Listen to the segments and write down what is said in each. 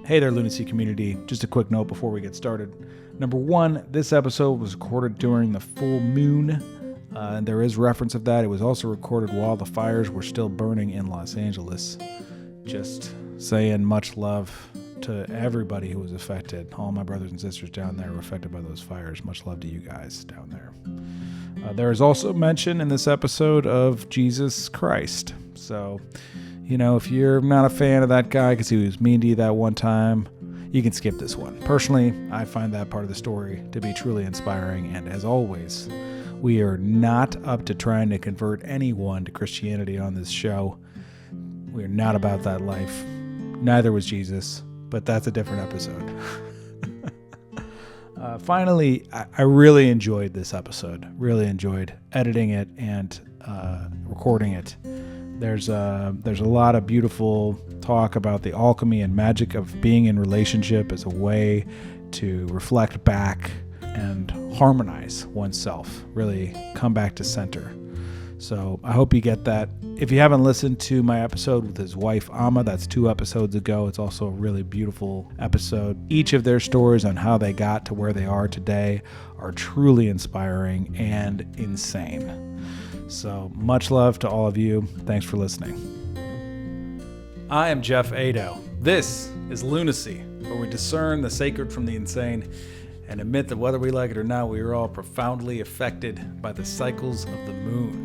Hey there, Lunacy community. Just a quick note before we get started. Number one, this episode was recorded during the full moon, and there is reference of that. It was also recorded while the fires were still burning in Los Angeles. Just saying much love to everybody who was affected. All my brothers and sisters down there were affected by those fires. Much love to you guys down there. There is also mention in this episode of Jesus Christ. So, if you're not a fan of that guy because he was mean to you that one time, you can skip this one. Personally, I find that part of the story to be truly inspiring. And as always, we are not up to trying to convert anyone to Christianity on this show. We are not about that life. Neither was Jesus, but that's a different episode. Finally, I really enjoyed this episode. Really enjoyed editing it and recording it. There's a lot of beautiful talk about the alchemy and magic of being in relationship as a way to reflect back and harmonize oneself, really come back to center. So I hope you get that. If you haven't listened to my episode with his wife, Amma, that's 2 episodes ago. It's also a really beautiful episode. Each of their stories on how they got to where they are today are truly inspiring and insane. So much love to all of you. Thanks for listening. I am Jeff Ado. This is Lunacy, where we discern the sacred from the insane and admit that whether we like it or not, we are all profoundly affected by the cycles of the moon.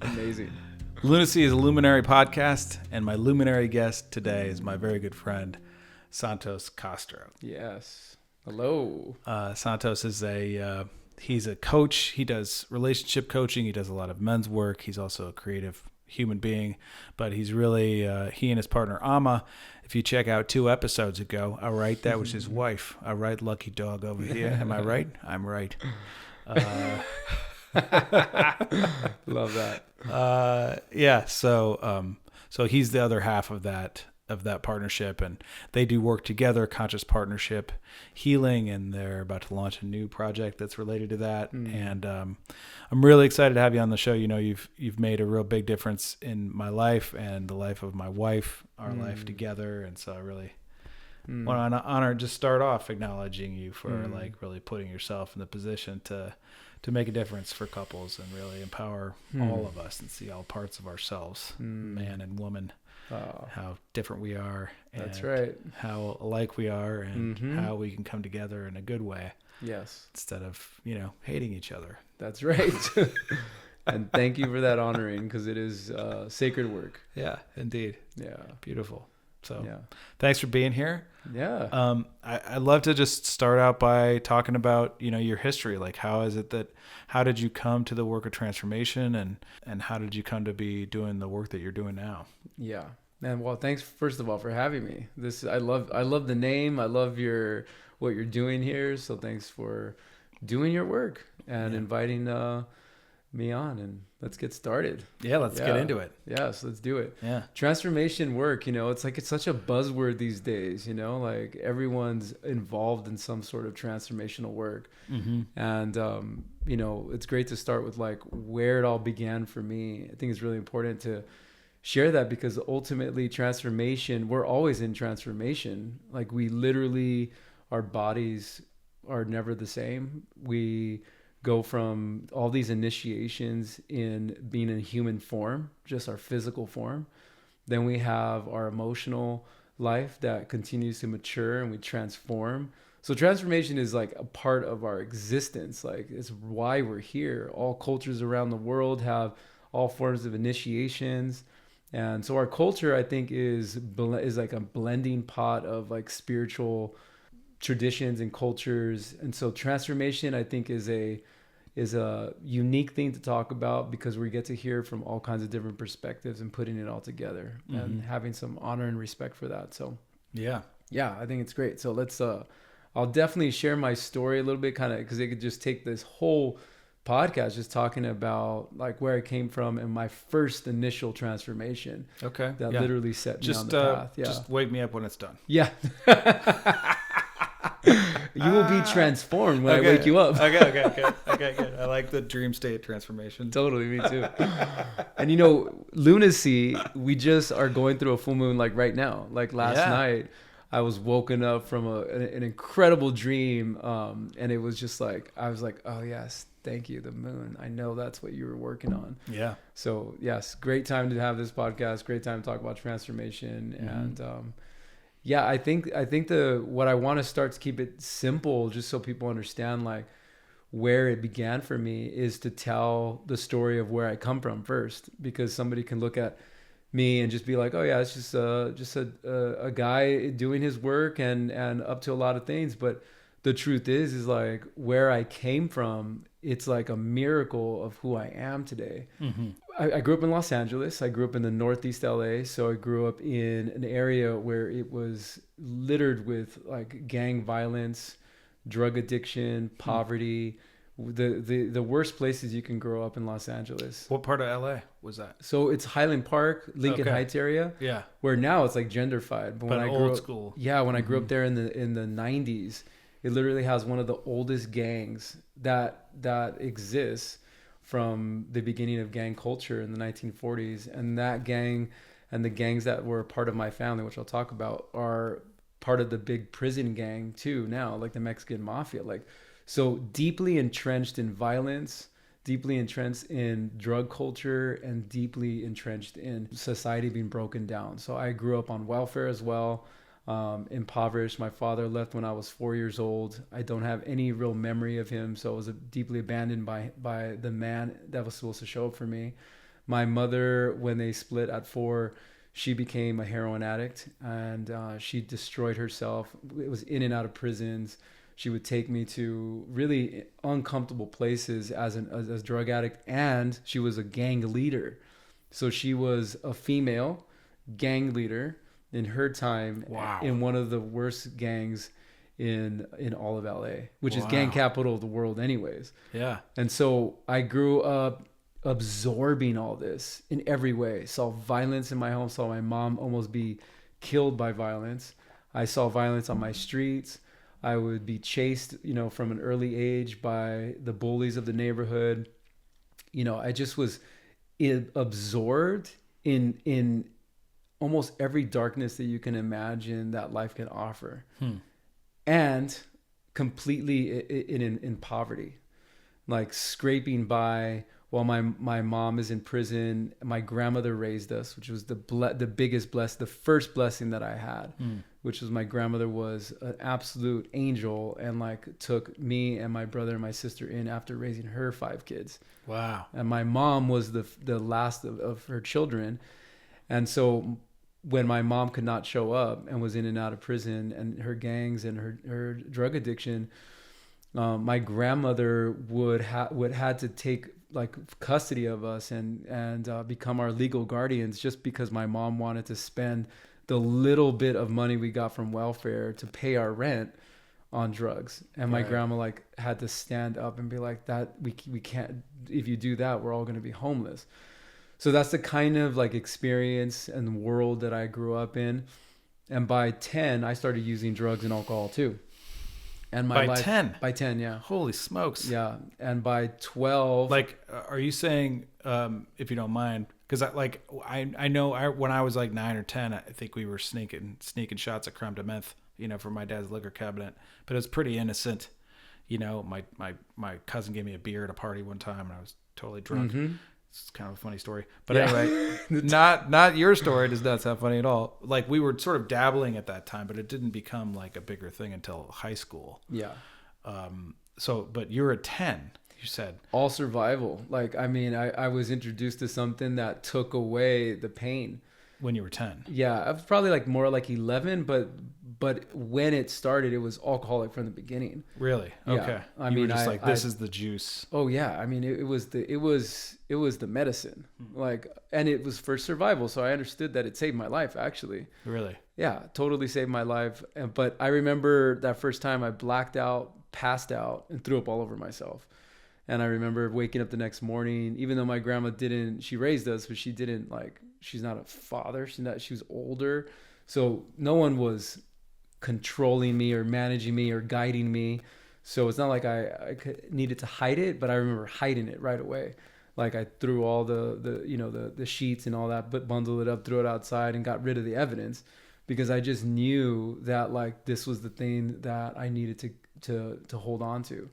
Amazing. Lunacy is a luminary podcast, and my luminary guest today is my very good friend, Santos Castro. Yes. Hello. Santos is he's a coach. He does relationship coaching. He does a lot of men's work. He's also a creative human being, but he's really, he and his partner, Amma, if you check out 2 episodes ago, all right, that was his wife. All right, lucky dog over here. Am I right? I'm right. Love that. Yeah. So he's the other half of that partnership, and they do work together, conscious partnership healing, and they're about to launch a new project that's related to that. And I'm really excited to have you on the show. You've made a real big difference in my life and the life of my wife, our life together. And so I really want to honor, just start off acknowledging you for really putting yourself in the position to make a difference for couples and really empower all of us and see all parts of ourselves, man and woman. How different we are, and that's right. How alike we are, and how we can come together in a good way. Yes. Instead of, hating each other. That's right. And thank you for that honoring, because it is sacred work. Yeah, indeed. Yeah. Beautiful. So yeah. Thanks for being here. Yeah. I'd love to just start out by talking about, your history. Like, how did you come to the work of transformation, and how did you come to be doing the work that you're doing now? Yeah. Man, well, thanks first of all for having me. I love the name. I love what you're doing here. So thanks for doing your work and inviting me on, and let's get started. Yeah, let's get into it. Yes, let's do it. Yeah. Transformation work, it's such a buzzword these days, like everyone's involved in some sort of transformational work. And it's great to start with like where it all began for me. I think it's really important to share that, because ultimately transformation, we're always in transformation. Like, we literally, our bodies are never the same. We go from all these initiations in being in human form, just our physical form. Then we have our emotional life that continues to mature, and we transform. So transformation is like a part of our existence. Like, it's why we're here. All cultures around the world have all forms of initiations. And so our culture, I think, is like a blending pot of like spiritual traditions and cultures. And so transformation, I think, is a unique thing to talk about, because we get to hear from all kinds of different perspectives and putting it all together and having some honor and respect for that. So yeah, I think it's great. So let's I'll definitely share my story a little bit, kind of, because it could just take this whole podcast just talking about like where I came from and my first initial transformation. Okay. That literally set me on the path. Yeah. Just wake me up when it's done. Yeah. You will be transformed when I wake you up. Okay, good. I like the dream state transformation. Totally, me too. And you know, lunacy, we just are going through a full moon like right now. Like last night, I was woken up from an incredible dream, and it was just like, I was like, oh yes, thank you, the moon. I know that's what you were working on. Yeah. So yes, great time to have this podcast. Great time to talk about transformation. And yeah, I think what I want to start to keep it simple, just so people understand like where it began for me, is to tell the story of where I come from first, because somebody can look at me and just be like, oh yeah, it's just a guy doing his work and up to a lot of things. But the truth is like where I came from, it's like a miracle of who I am today. I grew up in Los Angeles. I grew up in the Northeast LA. So I grew up in an area where it was littered with like gang violence, drug addiction, poverty, the worst places you can grow up in Los Angeles. What part of LA was that? So it's Highland Park, Lincoln Heights area. Yeah. Where now it's like gentrified. But when I grew old up, school. Yeah, when I grew up there in the 90s, it literally has one of the oldest gangs that exists from the beginning of gang culture in the 1940s. And that gang and the gangs that were part of my family, which I'll talk about, are part of the big prison gang too now, like the Mexican mafia. Like, so deeply entrenched in violence, deeply entrenched in drug culture, and deeply entrenched in society being broken down. So I grew up on welfare as well, impoverished. My father left when I was 4 years old. I don't have any real memory of him, so I was deeply abandoned by the man that was supposed to show up for me. My mother, when they split at 4, she became a heroin addict, and she destroyed herself. It was in and out of prisons. She would take me to really uncomfortable places as a drug addict, and she was a gang leader. So she was a female gang leader in her time. Wow. In one of the worst gangs in all of LA, which is gang capital of the world anyways. Yeah. And so I grew up absorbing all this in every way. Saw violence in my home, saw my mom almost be killed by violence. I saw violence on my streets. I would be chased, from an early age by the bullies of the neighborhood. I just was absorbed in almost every darkness that you can imagine that life can offer. And completely in poverty, like scraping by while my mom is in prison. My grandmother raised us, which was the biggest the first blessing that I had, which was my grandmother was an absolute angel and like took me and my brother and my sister in after raising her 5 kids. Wow. And my mom was the last of her children. And so when my mom could not show up and was in and out of prison and her gangs and her drug addiction, my grandmother would had to take like custody of us and become our legal guardians, just because my mom wanted to spend the little bit of money we got from welfare to pay our rent on drugs. And my grandma like had to stand up and be like, that we can't, if you do that, we're all going to be homeless. So that's the kind of like experience and world that I grew up in. And by 10, I started using drugs and alcohol too. And my by 10? By 10, yeah. Holy smokes. Yeah. And by 12. Like, are you saying, if you don't mind, because I know when I was like 9 or 10, I think we were sneaking shots of creme de menthe, from my dad's liquor cabinet. But it was pretty innocent. My cousin gave me a beer at a party one time and I was totally drunk. Mm-hmm. It's kind of a funny story, but anyway, not your story. Does not sound funny at all. Like we were sort of dabbling at that time, but it didn't become like a bigger thing until high school. Yeah. But you're at 10, you said. All survival. Like, I mean, I was introduced to something that took away the pain. When you were 10? Yeah, I was probably like more like 11, but when it started, it was alcoholic from the beginning. Really? Okay. Yeah. You were just like, this is the juice. Oh yeah. I mean, it was the medicine. Like, and it was for survival. So I understood that it saved my life, actually. Really? Yeah, totally saved my life. But I remember that first time I blacked out, passed out, and threw up all over myself. And I remember waking up the next morning, even though my grandma she raised us, but she didn't she's not a father. She was older. So no one was controlling me or managing me or guiding me. So it's not like I needed to hide it, but I remember hiding it right away. Like I threw all the sheets and all that, but bundled it up, threw it outside, and got rid of the evidence, because I just knew that like this was the thing that I needed to hold on to.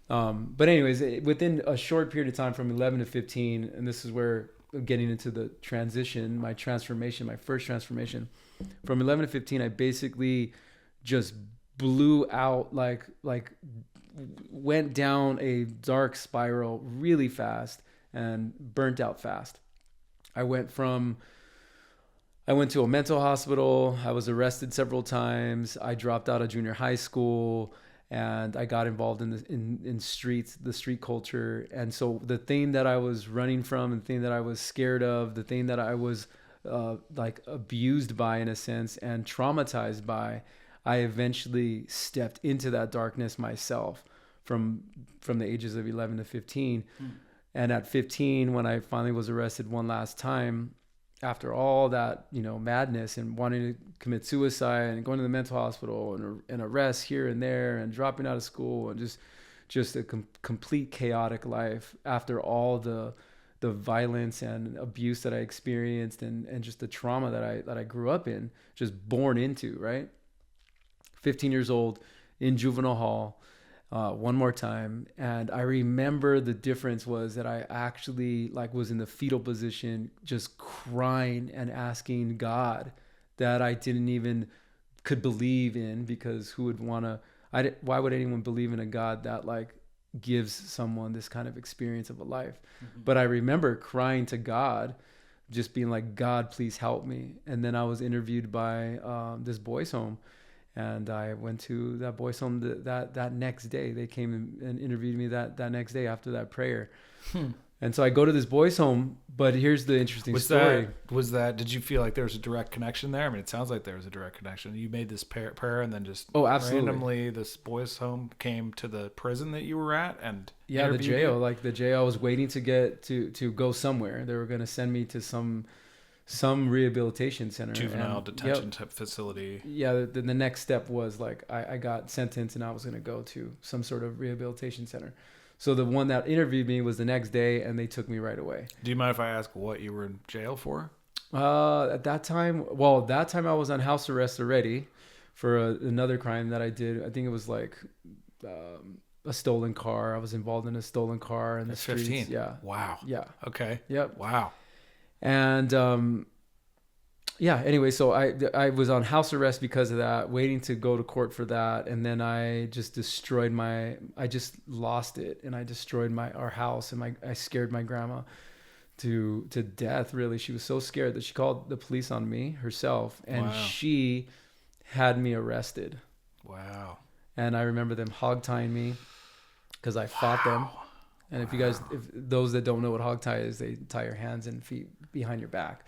But anyways, within a short period of time, from 11 to 15, and this is where getting into the transition, my transformation, my first transformation, from 11 to 15, I basically just blew out, like went down a dark spiral really fast and burnt out fast. I went to a mental hospital. I was arrested several times. I dropped out of junior high school, and I got involved in the street culture. And so the thing that I was running from, and the thing that I was scared of, the thing that I was like abused by in a sense and traumatized by, I eventually stepped into that darkness myself from the ages of 11 to 15. And at 15, when I finally was arrested one last time, after all that, madness and wanting to commit suicide and going to the mental hospital and arrests here and there and dropping out of school and just a complete chaotic life, after all the violence and abuse that I experienced and just the trauma that I grew up in, just born into, right? 15 years old in juvenile hall, one more time. And I remember the difference was that I actually was in the fetal position, just crying and asking God that I didn't even could believe in, because who would want to, why would anyone believe in a God that gives someone this kind of experience of a life? Mm-hmm. But I remember crying to God, just being like, God, please help me. And then I was interviewed by this boys home. And I went to that boys' home that next day. They came and interviewed me that next day after that prayer. And so I go to this boys' home, but here's the interesting story. Did you feel like there was a direct connection there? I mean, it sounds like there was a direct connection. You made this prayer and then just randomly this boys' home came to the prison that you were at and the jail. You? The jail, I was waiting to get to go somewhere. They were going to send me to some rehabilitation center, juvenile detention type facility. Yeah, the next step was I got sentenced and I was going to go to some sort of rehabilitation center. So the one that interviewed me was the next day, and they took me right away. Do you mind if I ask what you were in jail for? At that time I was on house arrest already for another crime that I did. I think it was a stolen car. I was involved in a stolen car in the streets. 15. Yeah. Wow. Yeah. Okay. Yep. Wow. And anyway, so I was on house arrest because of that, waiting to go to court for that. And then I just I just lost it, and I destroyed our house, and I scared my grandma to death, really. She was so scared that she called the police on me herself, and wow. She had me arrested. Wow. And I remember them hog tying me because I fought them. And if those that don't know what hog tie is, they tie your hands and feet behind your back.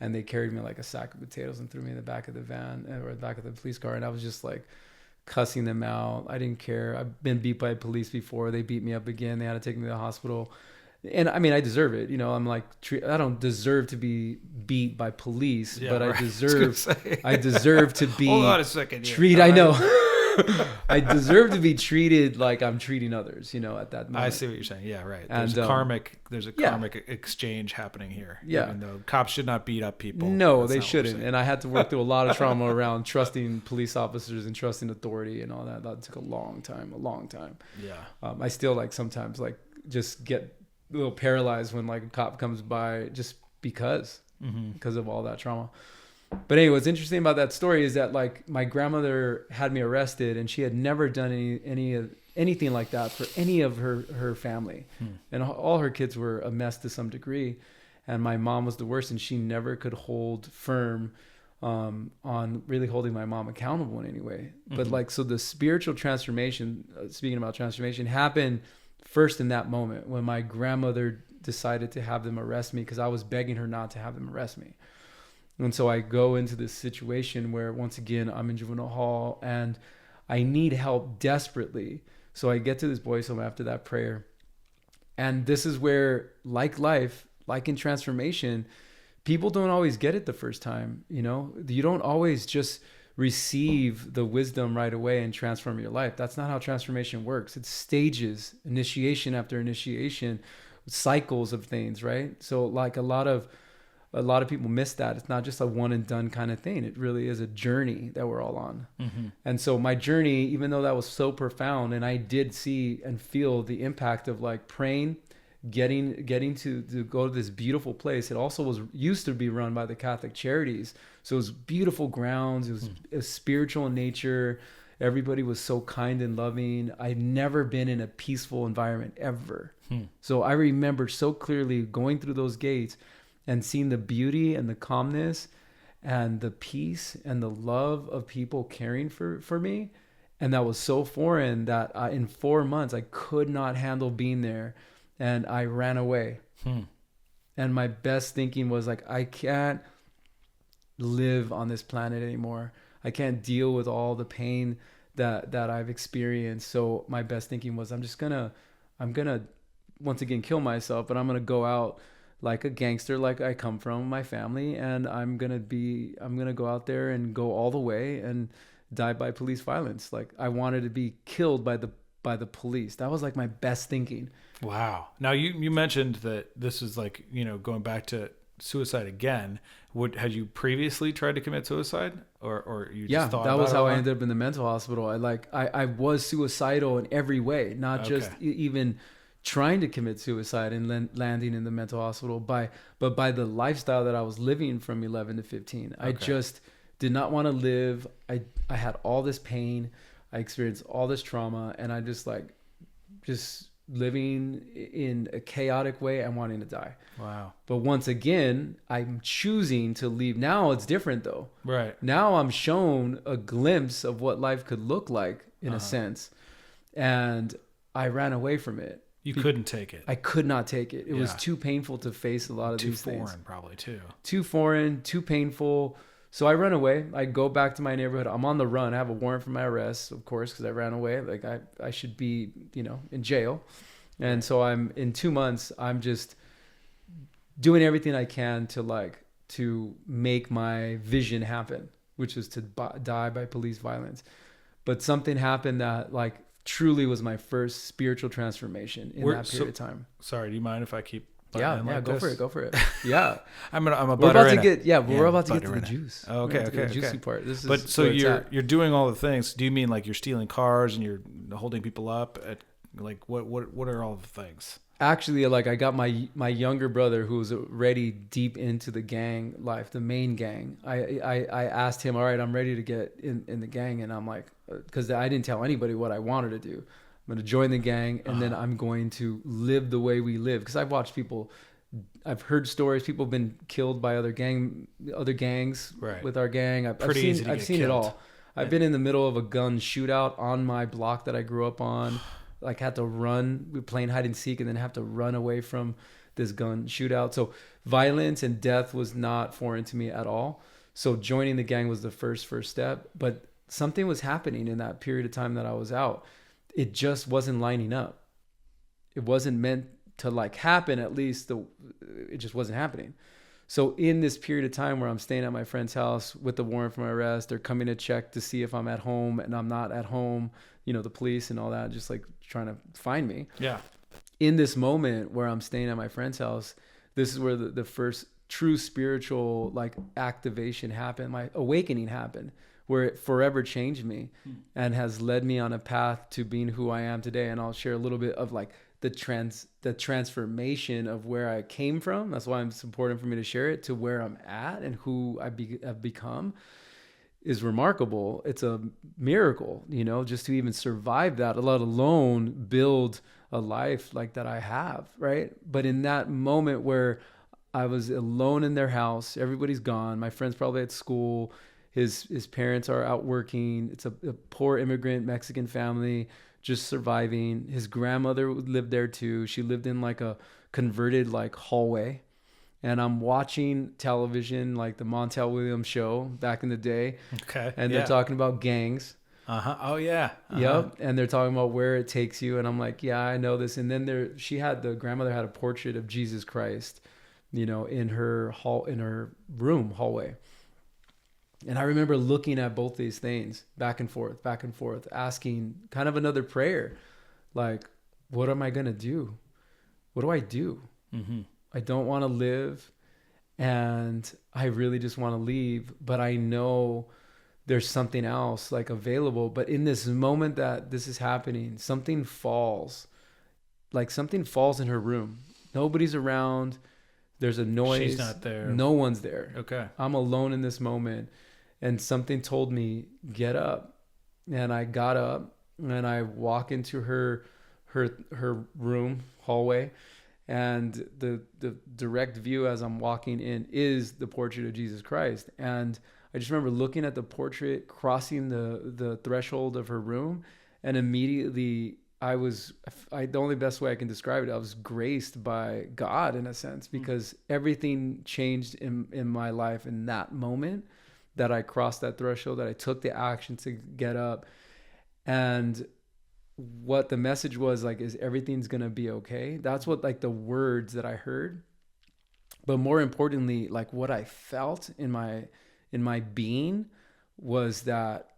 And they carried me like a sack of potatoes and threw me in the back of the van or the back of the police car. And I was just cussing them out. I didn't care. I've been beat by police before. They beat me up again. They had to take me to the hospital. And I mean, I deserve it. I'm I don't deserve to be beat by police, but right. I deserve to be Hold on a second. I know. I deserve to be treated like I'm treating others, at that moment. I see what you're saying. Yeah, right. There's a karmic exchange happening here. Yeah. Even though cops should not beat up people. No, they shouldn't. And I had to work through a lot of trauma around trusting police officers and trusting authority and all that. That took a long time. Yeah. I still sometimes just get a little paralyzed when a cop comes by just because of all that trauma. But anyway, what's interesting about that story is that my grandmother had me arrested, and she had never done anything like that for any of her family. And all her kids were a mess to some degree. And my mom was the worst, and she never could hold firm on really holding my mom accountable in any way. But so the spiritual transformation, speaking about transformation, happened first in that moment when my grandmother decided to have them arrest me because I was begging her not to have them arrest me. And so I go into this situation where, once again, I'm in juvenile hall and I need help desperately. So I get to this boys' home after that prayer. And this is where, like life, like in transformation, people don't always get it the first time. You don't always just receive the wisdom right away and transform your life. That's not how transformation works. It's stages, initiation after initiation, cycles of things, right? So like a lot of people miss that. It's not just a one and done kind of thing. It really is a journey that we're all on. Mm-hmm. And so my journey, even though that was so profound, and I did see and feel the impact of like praying, getting to go to this beautiful place. It also used to be run by the Catholic Charities. So it was beautiful grounds. It was spiritual in nature. Everybody was so kind and loving. I'd never been in a peaceful environment ever. So I remember so clearly going through those gates and seeing the beauty and the calmness and the peace and the love of people caring for me. And that was so foreign that in 4 months, I could not handle being there. And I ran away. And my best thinking was like, I can't live on this planet anymore. I can't deal with all the pain that I've experienced. So my best thinking was, I'm gonna once again kill myself, but I'm gonna go out like a gangster, like I come from, my family, and I'm gonna go out there and go all the way and die by police violence. Like I wanted to be killed by the police. That was like my best thinking. Wow. Now you mentioned that this is like, going back to suicide again. Had you previously tried to commit suicide or you just thought that about was it how I ended up in the mental hospital. I was suicidal in every way, not just even trying to commit suicide and landing in the mental hospital but by the lifestyle that I was living from 11 to 15. I just did not want to live. I had all this pain. I experienced all this trauma, and I just living in a chaotic way and wanting to die. Wow. But once again, I'm choosing to leave. Now it's different though. Right. Now I'm shown a glimpse of what life could look like in a sense. And I ran away from it. You couldn't take it. I could not take it. It was too painful to face a lot of these things. Too foreign probably too. Too foreign, too painful. So I run away. I go back to my neighborhood. I'm on the run. I have a warrant for my arrest, of course, because I ran away. Like I should be, in jail. And so I'm in 2 months, I'm just doing everything I can to make my vision happen, which is to die by police violence. But something happened that truly was my first spiritual transformation in that period of time. Sorry, do you mind if I keep? Go for it. Yeah, I'm a we're butter about in to get we're about to get to the juice. Okay, the juicy part. This is but so you're doing all the things. Do you mean like you're stealing cars and you're holding people up? What are all the things? Actually, I got my younger brother who was already deep into the gang life, the main gang. I asked him, all right, I'm ready to get in the gang, and I'm like, because I didn't tell anybody what I wanted to do. I'm going to join the gang, and then I'm going to live the way we live. Because I've watched people, I've heard stories. People have been killed by other gangs with our gang. I've seen it all. I've been in the middle of a gun shootout on my block that I grew up on. Had to run. We were playing hide and seek, and then have to run away from this gun shootout. So violence and death was not foreign to me at all. So joining the gang was the first step. But something was happening in that period of time that I was out. It just wasn't lining up. It wasn't meant to happen. At least it just wasn't happening. So in this period of time where I'm staying at my friend's house with the warrant for my arrest, they're coming to check to see if I'm at home, and I'm not at home. The police and all that, just trying to find me. Yeah. In this moment where I'm staying at my friend's house, this is where the first true spiritual activation happened. My awakening happened, where it forever changed me and has led me on a path to being who I am today. And I'll share a little bit of the transformation of where I came from. That's why it's important for me to share it, to where I'm at and who I've become is remarkable. It's a miracle, just to even survive that, let alone build a life like that I have, right? But in that moment where I was alone in their house, everybody's gone. My friend's probably at school. His parents are out working. It's a poor immigrant Mexican family just surviving. His grandmother lived there too. She lived in a converted hallway. And I'm watching television, the Montel Williams show back in the day. Okay. And they're talking about gangs. Uh-huh. Oh, yeah. Uh-huh. Yep. And they're talking about where it takes you. And I'm like, yeah, I know this. And then the grandmother had a portrait of Jesus Christ, in her hallway. And I remember looking at both these things back and forth, asking kind of another prayer, like, what am I going to do? What do I do? Mm-hmm. I don't want to live, and I really just want to leave, but I know there's something else like available. But in this moment that this is happening, something falls in her room. Nobody's around. There's a noise. She's not there. No one's there. Okay. I'm alone in this moment. And something told me, get up. And I got up and I walk into her room, hallway. And the direct view as I'm walking in is the portrait of Jesus Christ. And I just remember looking at the portrait, crossing the threshold of her room. And immediately the only best way I can describe it, I was graced by God in a sense, because everything changed in my life in that moment that I crossed that threshold, that I took the action to get up. And what the message was like, is everything's going to be okay. That's what like the words that I heard, but more importantly, like what I felt in my being was that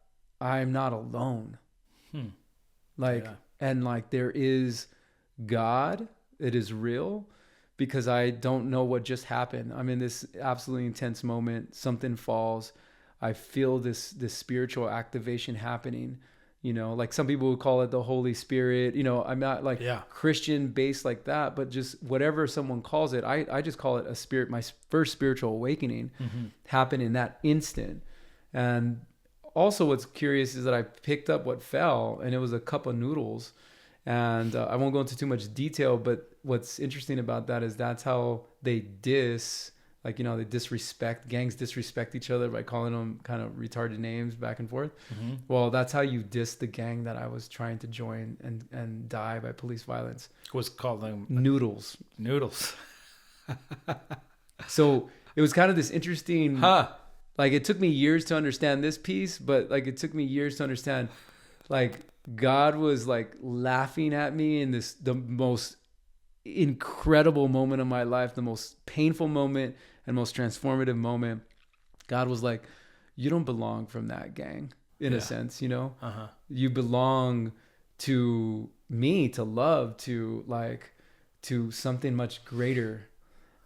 I'm not alone. And like there is God, it is real, because I don't know what just happened. I'm in this absolutely intense moment. Something falls. I feel this spiritual activation happening. Like some people would call it the Holy Spirit. I'm not like Christian based like that, but just whatever someone calls it, I just call it a spirit. My first spiritual awakening happened in that instant. And also what's curious is that I picked up what fell, and it was a cup of noodles. And I won't go into too much detail, but what's interesting about that is that's how they disrespect, gangs disrespect each other by calling them kind of retarded names back and forth. Well, that's how you diss the gang that I was trying to join and die by police violence. Was called them Noodles. So it was kind of this interesting, like it took me years to understand this piece, but like it took me years to understand, like God was like laughing at me in the most incredible moment of my life, the most painful moment and most transformative moment. God was like, you don't belong from that gang in a sense, you belong to me, to love, to something much greater.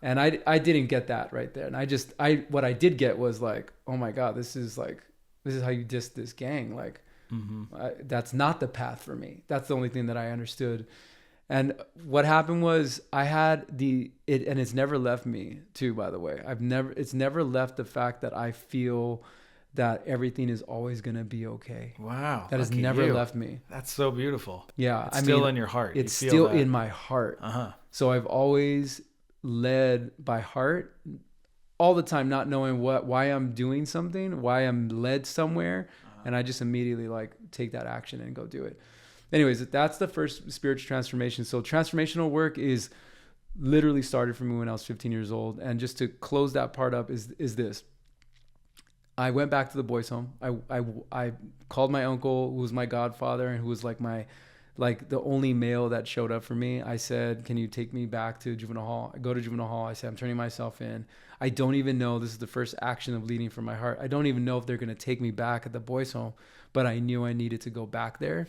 And I didn't get that right there. And what I did get was like, oh my God, this is how you diss this gang. Like, that's not the path for me. That's the only thing that I understood. And what happened was I had and it's never left me too, by the way. It's never left the fact that I feel that everything is always going to be okay. Wow. That has never left me. That's so beautiful. Yeah. It's still in your heart. It's still in my heart. So I've always led by heart all the time, not knowing why I'm doing something, why I'm led somewhere. And I just immediately like take that action and go do it. Anyways, that's the first spiritual transformation. So transformational work is literally started for me when I was 15 years old. And just to close that part up is this. I went back to the boys' home. I called my uncle, who was my godfather and who was like the only male that showed up for me. I said, can you take me back to juvenile hall? I go to juvenile hall. I said, I'm turning myself in. I don't even know, this is the first action of leading from my heart. I don't even know if they're going to take me back at the boys' home, but I knew I needed to go back there.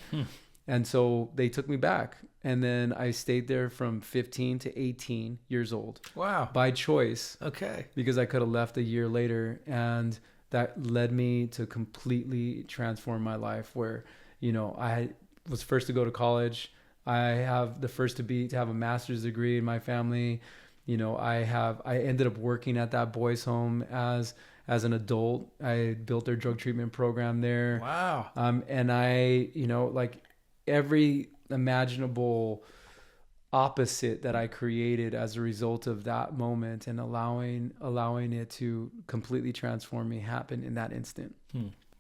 And so they took me back. And then I stayed there from 15 to 18 years old. Wow. By choice. Okay. Because I could have left a year later. And that led me to completely transform my life, where, I was first to go to college. I have the first to have a master's degree in my family. I ended up working at that boys' home as an adult. I built their drug treatment program there. Wow. And I, every imaginable opposite that I created as a result of that moment and allowing it to completely transform me happened in that instant.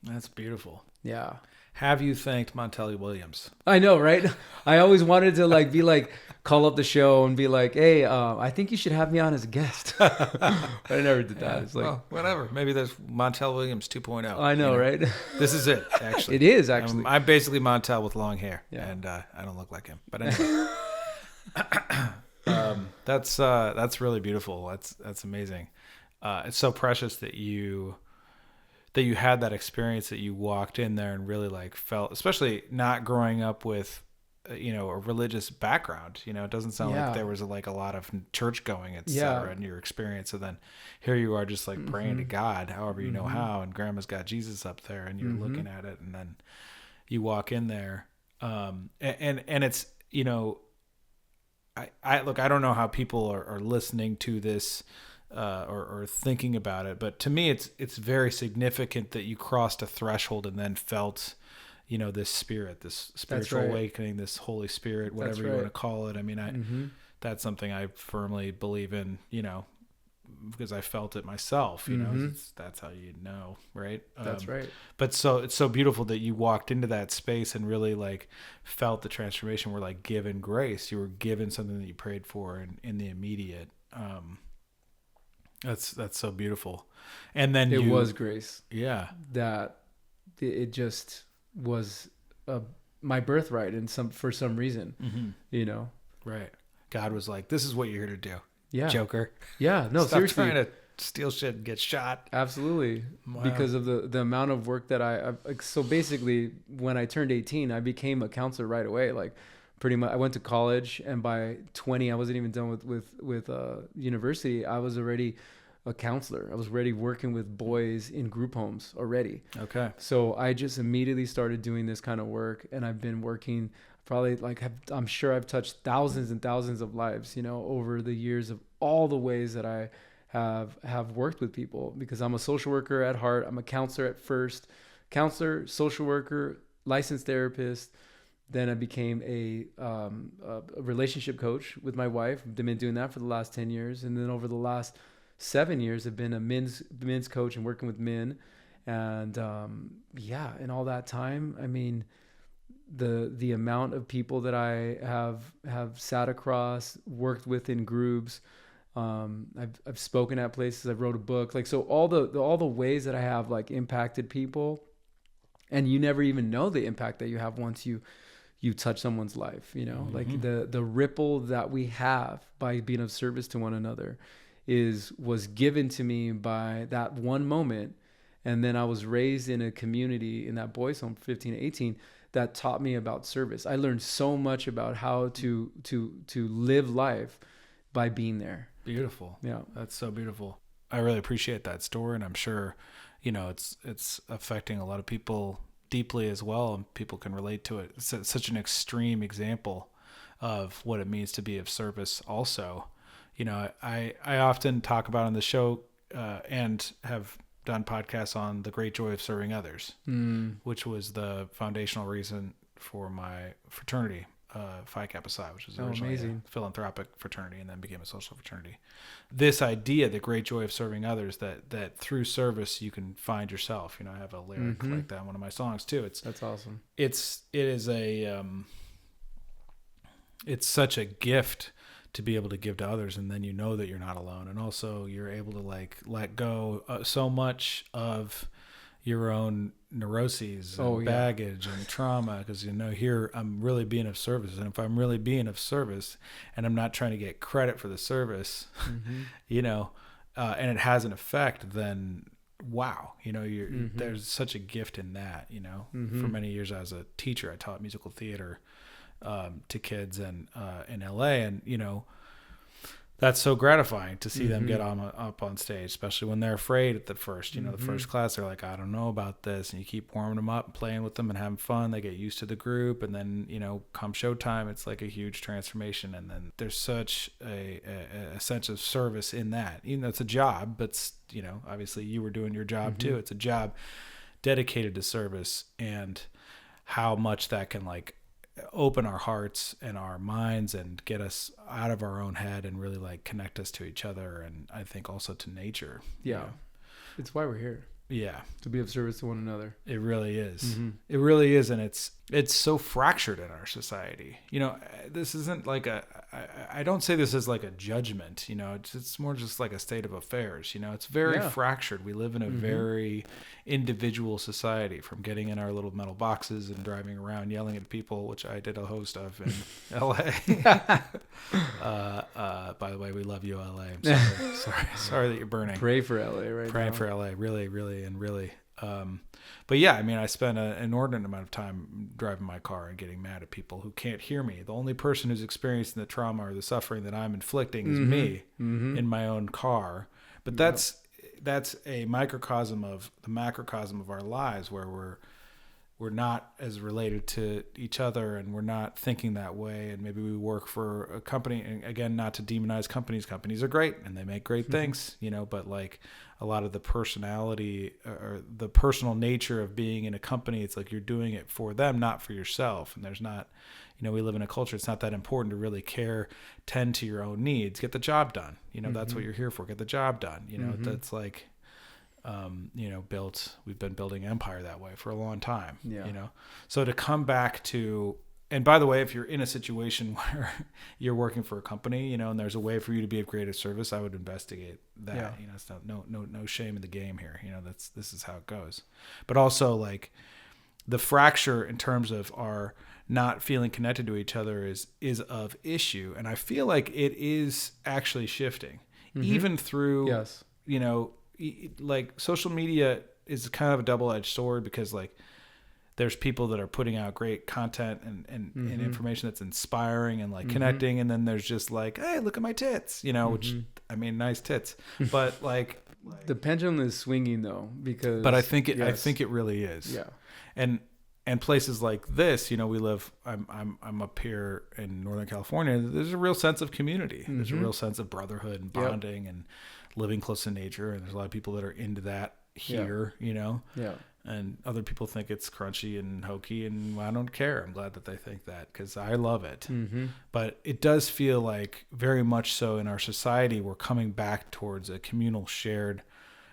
That's beautiful. Yeah. Have you thanked Montelli Williams? I know, right? I always wanted to call up the show and be like, hey, I think you should have me on as a guest. But I never did that. It's like, well, whatever. Maybe there's Montel Williams 2.0. I know, right? This is it, actually. It is, actually. I'm basically Montel with long hair, and I don't look like him. But anyway, that's really beautiful. That's amazing. It's so precious that you that you had that experience, that you walked in there and really like felt, especially not growing up with, a religious background. It doesn't sound like there was like a lot of church going, etc. in your experience. And then here you are just like praying to God, however you know how, and grandma's got Jesus up there and you're looking at it, and then you walk in there. And it's, I look, I don't know how people are listening to this, or thinking about it, but to me, it's very significant that you crossed a threshold and then felt, this spirit, this spiritual awakening, this Holy Spirit, whatever you want to call it. I mean, that's something I firmly believe in, because I felt it myself, that's how you know, right? That's right. But so it's so beautiful that you walked into that space and really like felt the transformation. Were like given grace. You were given something that you prayed for in the immediate. That's so beautiful. And then it was grace. Yeah. That it just was my birthright for some reason, Right. God was like, this is what you're here to do. Yeah. Joker. Yeah. No, Stop seriously. trying to steal shit and get shot. Absolutely. Wow. Because of the amount of work that so basically when I turned 18, I became a counselor right away. Like pretty much I went to college, and by 20, I wasn't even done with university. I was already a counselor. I was already working with boys in group homes already. Okay. So I just immediately started doing this kind of work, and I've been working probably I'm sure I've touched thousands and thousands of lives, over the years of all the ways that I have worked with people, because I'm a social worker at heart. I'm a counselor at first, counselor, social worker, licensed therapist. Then I became a relationship coach with my wife. I've been doing that for the last 10 years. And then over the last 7 years, I've been a men's coach and working with men. And in all that time, I mean, the amount of people that I have sat across, worked with in groups, I've spoken at places, I've wrote a book, like, so all the ways that I have like impacted people, and you never even know the impact that you have once you touch someone's life, like the ripple that we have by being of service to one another was given to me by that one moment. And then I was raised in a community in that boys home, 15 to 18, that taught me about service. I learned so much about how to live life by being there. Beautiful. Yeah. That's so beautiful. I really appreciate that story, and I'm sure, it's affecting a lot of people deeply as well, and people can relate to it. It's such an extreme example of what it means to be of service also. I often talk about on the show, and have done podcasts on the great joy of serving others, which was the foundational reason for my fraternity, Phi Kappa Psi, which was originally a philanthropic fraternity and then became a social fraternity. This idea, the great joy of serving others, that through service you can find yourself. I have a lyric like that in one of my songs too. That's awesome. It's such a gift to be able to give to others, and then that you're not alone, and also you're able to like let go so much of your own neuroses and baggage and trauma, because here I'm really being of service, and if I'm really being of service and I'm not trying to get credit for the service, and it has an effect, then wow, there's such a gift in that. For many years as a teacher, I taught musical theater to kids in LA, and that's so gratifying to see them get up on stage, especially when they're afraid at the first, the first class. They're like, I don't know about this. And you keep warming them up, playing with them and having fun. They get used to the group. And then, come showtime, it's like a huge transformation. And then there's such a sense of service in that. Even though it's a job, but, obviously you were doing your job too. It's a job dedicated to service, and how much that can like open our hearts and our minds and get us out of our own head and really like connect us to each other, and I think also to nature. Yeah. It's why we're here. Yeah. To be of service to one another. It really is. It really is. And it's so fractured in our society. This isn't like I don't say this as like a judgment, it's more just like a state of affairs. It's very fractured. We live in a very individual society, from getting in our little metal boxes and driving around yelling at people, which I did a host of in LA. By the way, we love you, LA. I'm sorry that you're burning. Pray for LA right now. Praying for LA. Really, really, and really. But yeah, I mean, I spend an inordinate amount of time driving my car and getting mad at people who can't hear me. The only person who's experiencing the trauma or the suffering that I'm inflicting is me in my own car. But that's a microcosm of the macrocosm of our lives, where we're not as related to each other, and we're not thinking that way. And maybe we work for a company, and again, not to demonize companies. Companies are great and they make great things, but like a lot of the personality or the personal nature of being in a company, it's like you're doing it for them, not for yourself. And there's not, we live in a culture, it's not that important to really tend to your own needs. Get the job done. That's what you're here for. Get the job done. That's like, we've been building empire that way for a long time, so to come back to, and by the way, if you're in a situation where you're working for a company, and there's a way for you to be of greater service, I would investigate that. It's no shame in the game here. This is how it goes. But also, like, the fracture in terms of our not feeling connected to each other is of issue, and I feel like it is actually shifting, even through like social media is kind of a double-edged sword, because like there's people that are putting out great content and information that's inspiring and like connecting. And then there's just like, hey, look at my tits, which, I mean, nice tits, but like the pendulum is swinging though, because, but I think it really is. Yeah. And places like this, we live, I'm up here in Northern California. There's a real sense of community. There's a real sense of brotherhood and bonding and living close to nature. And there's a lot of people that are into that here, and other people think it's crunchy and hokey, and I don't care. I'm glad that they think that, because I love it. But it does feel like very much so in our society, we're coming back towards a communal shared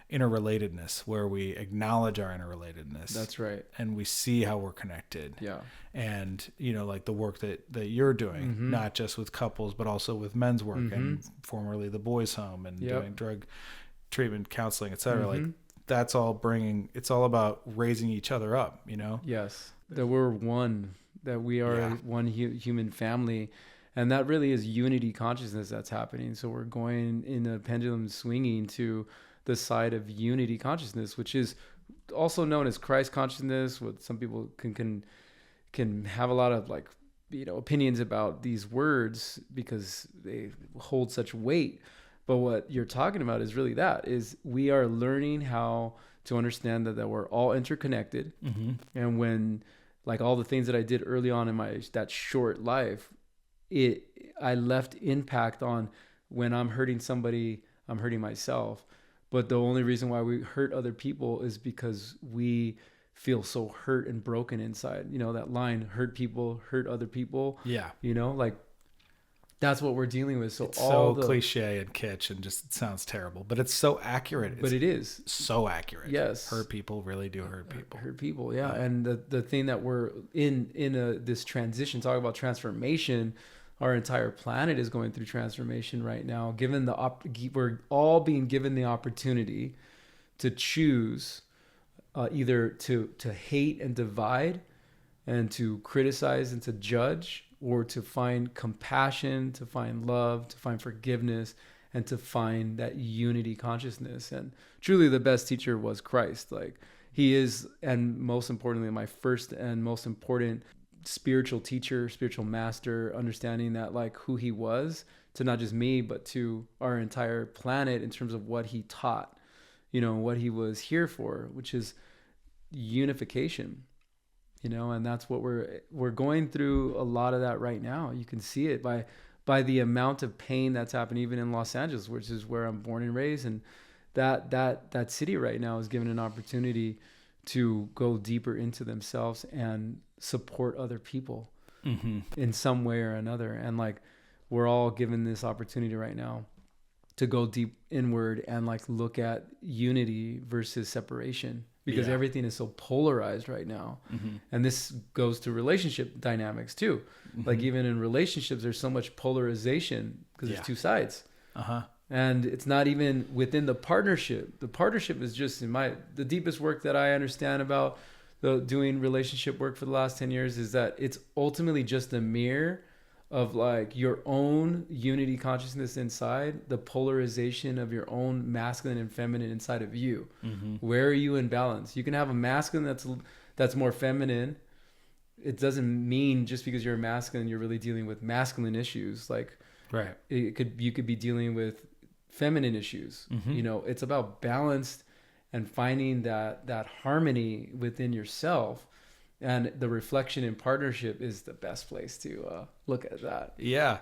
interrelatedness, where we acknowledge our interrelatedness. That's right. And we see how we're connected. Yeah. And, like the work that you're doing, not just with couples, but also with men's work and formerly the boys' home and doing drug treatment, counseling, et cetera. Like, it's all about raising each other up, Yes. That we're one, that we are one human family. And that really is unity consciousness that's happening. So we're going in a pendulum swinging to the side of unity consciousness, which is also known as Christ consciousness. What some people can have a lot of like, opinions about these words because they hold such weight. But what you're talking about is really is we are learning how to understand that we're all interconnected. And when, like, all the things that I did early on in that short life, I left impact on when I'm hurting somebody, I'm hurting myself. But the only reason why we hurt other people is because we feel so hurt and broken inside. That line, hurt people, hurt other people. Yeah. Like, that's what we're dealing with. So it's so cliche and kitsch and just, it sounds terrible, but it's so accurate. But it is so accurate. Yes. Hurt people really do hurt people. Hurt people. Yeah. And the thing that we're in this transition, talking about transformation, our entire planet is going through transformation right now. We're all being given the opportunity to choose either to hate and divide and to criticize and to judge, or to find compassion, to find love, to find forgiveness, and to find that unity consciousness. And truly the best teacher was Christ. Like, he is, and most importantly, my first and most important spiritual teacher, spiritual master, understanding that, like, who he was to not just me, but to our entire planet in terms of what he taught, what he was here for, which is unification. And that's what we're going through, a lot of that right now. You can see it by the amount of pain that's happening even in Los Angeles, which is where I'm born and raised. And that city right now is given an opportunity to go deeper into themselves and support other people in some way or another. And like, we're all given this opportunity right now to go deep inward and like look at unity versus separation, because everything is so polarized right now. And this goes to relationship dynamics too. Like, even in relationships, there's so much polarization because there's two sides. And it's not even within the partnership. The partnership is just the deepest work that I understand about doing relationship work for the last 10 years is that it's ultimately just a mirror of like your own unity consciousness inside, the polarization of your own masculine and feminine inside of you. Where are you in balance? You can have a masculine that's more feminine. It doesn't mean just because you're masculine you're really dealing with masculine issues. Like, right, you could be dealing with feminine issues. It's about balance and finding that harmony within yourself, and the reflection in partnership is the best place to look at that. Yeah.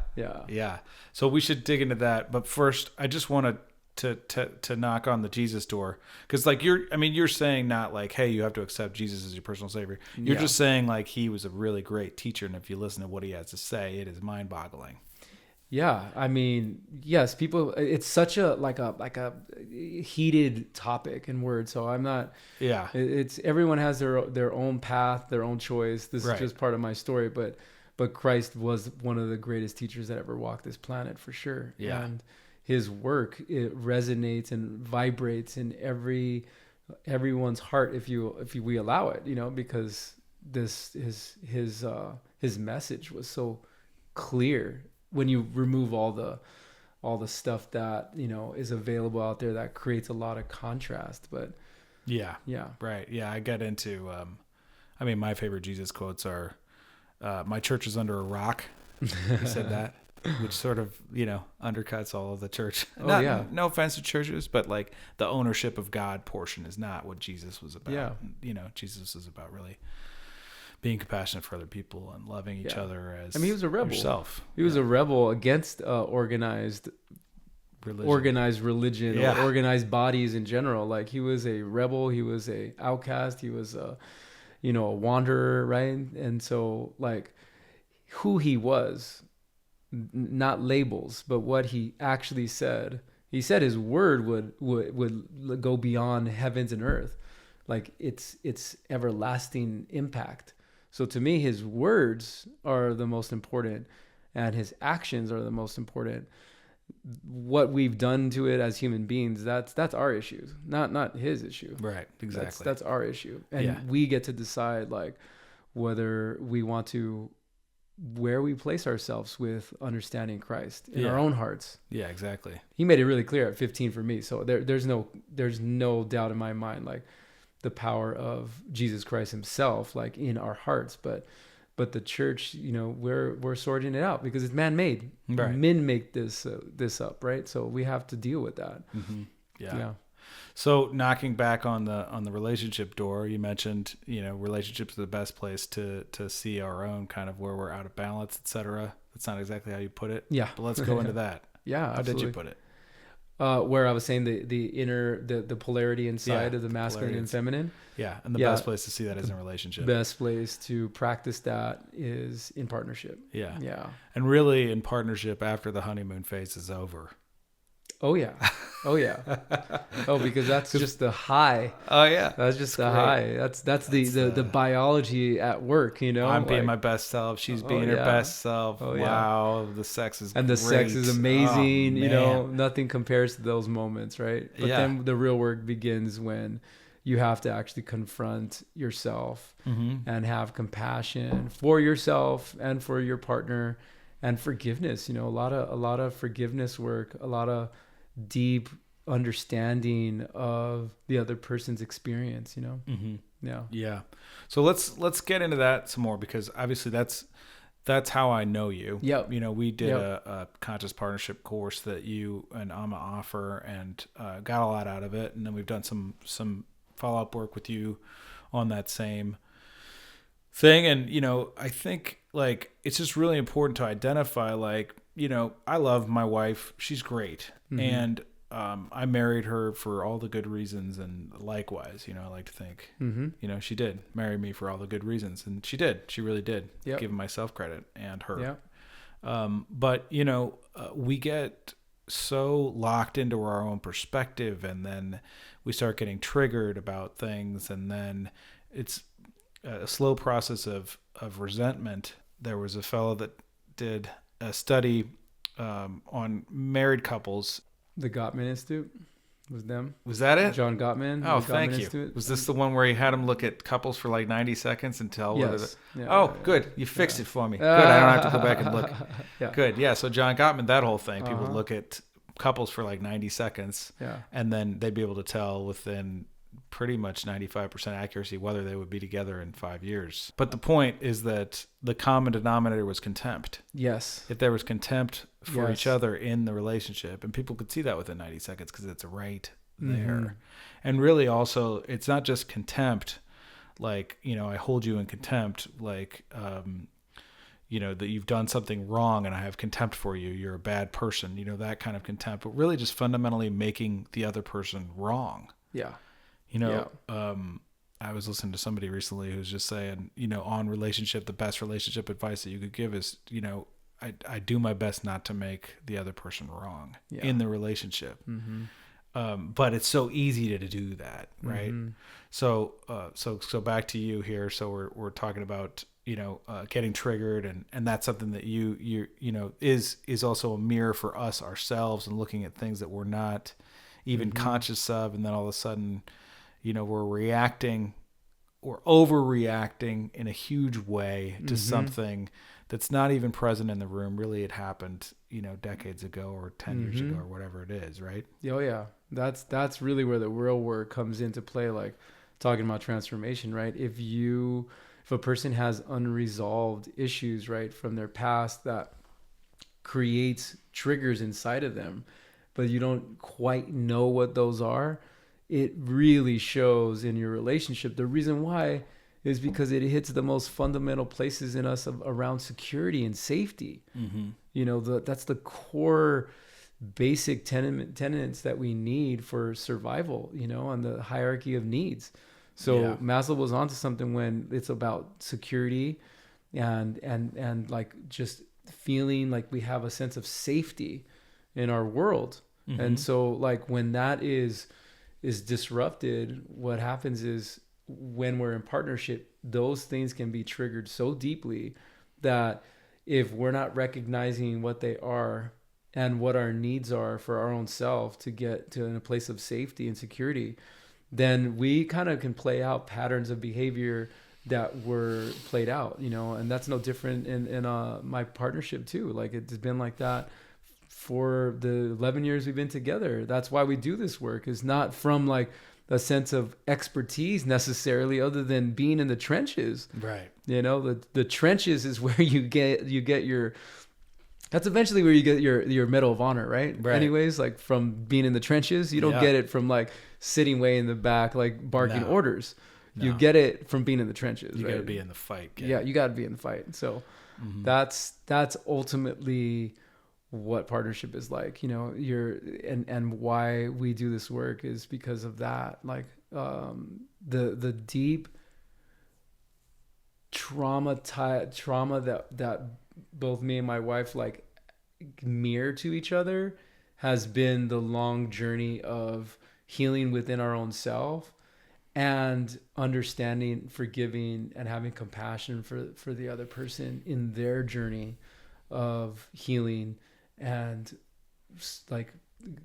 So we should dig into that, but first I just want to knock on the Jesus door, because like you're saying not like, hey, you have to accept Jesus as your personal savior. You're just saying like he was a really great teacher, and if you listen to what he has to say, it is mind-boggling. Yeah, I mean, yes, people. It's such a like a heated topic and word. So I'm not. Yeah. It's everyone has their own path, their own choice. This is just part of my story, but Christ was one of the greatest teachers that ever walked this planet for sure. Yeah. And his work, it resonates and vibrates in everyone's heart if we allow it. Because his message was so clear. When you remove all the stuff that is available out there that creates a lot of contrast, but yeah, right, yeah, I get into my favorite Jesus quotes are my church is under a rock. He said that, which sort of undercuts all of the church. No offense to churches, but like the ownership of God portion is not what Jesus was about. Jesus is about really being compassionate for other people and loving each other as he was a rebel. Yourself. He was a rebel against organized religion or organized bodies in general. Like, he was a rebel. He was a outcast. He was a wanderer, right? And so, like, who he was, not labels, but what he actually said. He said his word would go beyond heavens and earth, like its everlasting impact. So to me, his words are the most important, and his actions are the most important. What we've done to it as human beings, that's our issue, not his issue. Right, exactly. That's our issue, and we get to decide like whether we want to, where we place ourselves with understanding Christ in our own hearts. Yeah, exactly. He made it really clear at 15 for me. So there's no doubt in my mind, like, the power of Jesus Christ himself, like, in our hearts. But the church, we're sorting it out because it's man-made. Right. Men make this up, right? So we have to deal with that. Mm-hmm. Yeah. So knocking back on the relationship door, you mentioned, relationships are the best place to see our own kind of where we're out of balance, etc. That's not exactly how you put it. Yeah. But let's go into that. Yeah. How absolutely. did you put it? Where I was saying the inner, the polarity inside of the masculine and feminine. Yeah. And the best place to see that is in a relationship. Best place to practice that is in partnership. Yeah. Yeah. And really in partnership after the honeymoon phase is over. Oh yeah. Oh, because that's just the high. Oh yeah. That's just the high. That's the biology at work, I'm being my best self. She's being her best self. Oh, wow. The sex is and great. The sex is amazing. Oh, nothing compares to those moments, right? But then the real work begins when you have to actually confront yourself and have compassion for yourself and for your partner, and forgiveness. A lot of forgiveness work, a lot of deep understanding of the other person's experience. Yeah. So let's get into that some more, because obviously that's how I know you. Yep. We did a conscious partnership course that you and Amma offer, and got a lot out of it. And then we've done some follow-up work with you on that same thing. And, I think like, it's just really important to identify, like, I love my wife. She's great. Mm-hmm. And I married her for all the good reasons. And likewise, I like to think, she did marry me for all the good reasons. And she did. She really did. Yep. Giving myself credit, and her. Yeah. But, we get so locked into our own perspective, and then we start getting triggered about things. And then it's a slow process of resentment. There was a fellow that did a study on married couples. The Gottman Institute. Was them. Was that it? John Gottman. Oh, the Gottman thank you. Institute. Was this the one where he had him look at couples for like 90 seconds and tell whether Yes. good. You fixed it for me. Good. I don't have to go back and look. Yeah. Good. Yeah. So John Gottman, that whole thing, people Uh-huh. look at couples for like 90 seconds and then they'd be able to tell within pretty much 95% accuracy whether they would be together in 5 years. But the point is that the common denominator was contempt. Yes. If there was contempt for each other in the relationship, and people could see that within 90 seconds because it's right there. Mm-hmm. And really also, it's not just contempt, like, I hold you in contempt, like, that you've done something wrong and I have contempt for you. You're a bad person, that kind of contempt, but really just fundamentally making the other person wrong. Yeah. I was listening to somebody recently who's just saying, on relationship, the best relationship advice that you could give is, I do my best not to make the other person wrong in the relationship. Mm-hmm. But it's so easy to do that. Right. Mm-hmm. So back to you here. So we're talking about, getting triggered and that's something that is also a mirror for us ourselves and looking at things that we're not even conscious of. And then all of a sudden, we're reacting or overreacting in a huge way to something that's not even present in the room. Really, it happened, decades ago or 10 years ago or whatever it is, right? Oh yeah. That's really where the real work comes into play, like talking about transformation, right? If a person has unresolved issues, right, from their past that creates triggers inside of them, but you don't quite know what those are, it really shows in your relationship. The reason why is because it hits the most fundamental places in us around security and safety. Mm-hmm. That's the core basic tenets that we need for survival, on the hierarchy of needs. So Maslow was onto something when it's about security and like just feeling like we have a sense of safety in our world. Mm-hmm. And so like when that is disrupted, what happens is when we're in partnership, those things can be triggered so deeply that if we're not recognizing what they are and what our needs are for our own self to get to in a place of safety and security, then we kind of can play out patterns of behavior that were played out, and that's no different in my partnership too. Like it's been like that for the 11 years we've been together. That's why we do this work, is not from like a sense of expertise necessarily, other than being in the trenches. Right. The trenches is where you get your, that's eventually where you get your Medal of Honor, right? Anyways, like from being in the trenches, you don't get it from like sitting way in the back, like barking orders. No. You get it from being in the trenches. You right? got to be in the fight. Yeah, you got to be in the fight. So that's ultimately what partnership is like. And why we do this work is because of that. Like the deep trauma that both me and my wife like mirror to each other has been the long journey of healing within our own self and understanding, forgiving, and having compassion for the other person in their journey of healing and like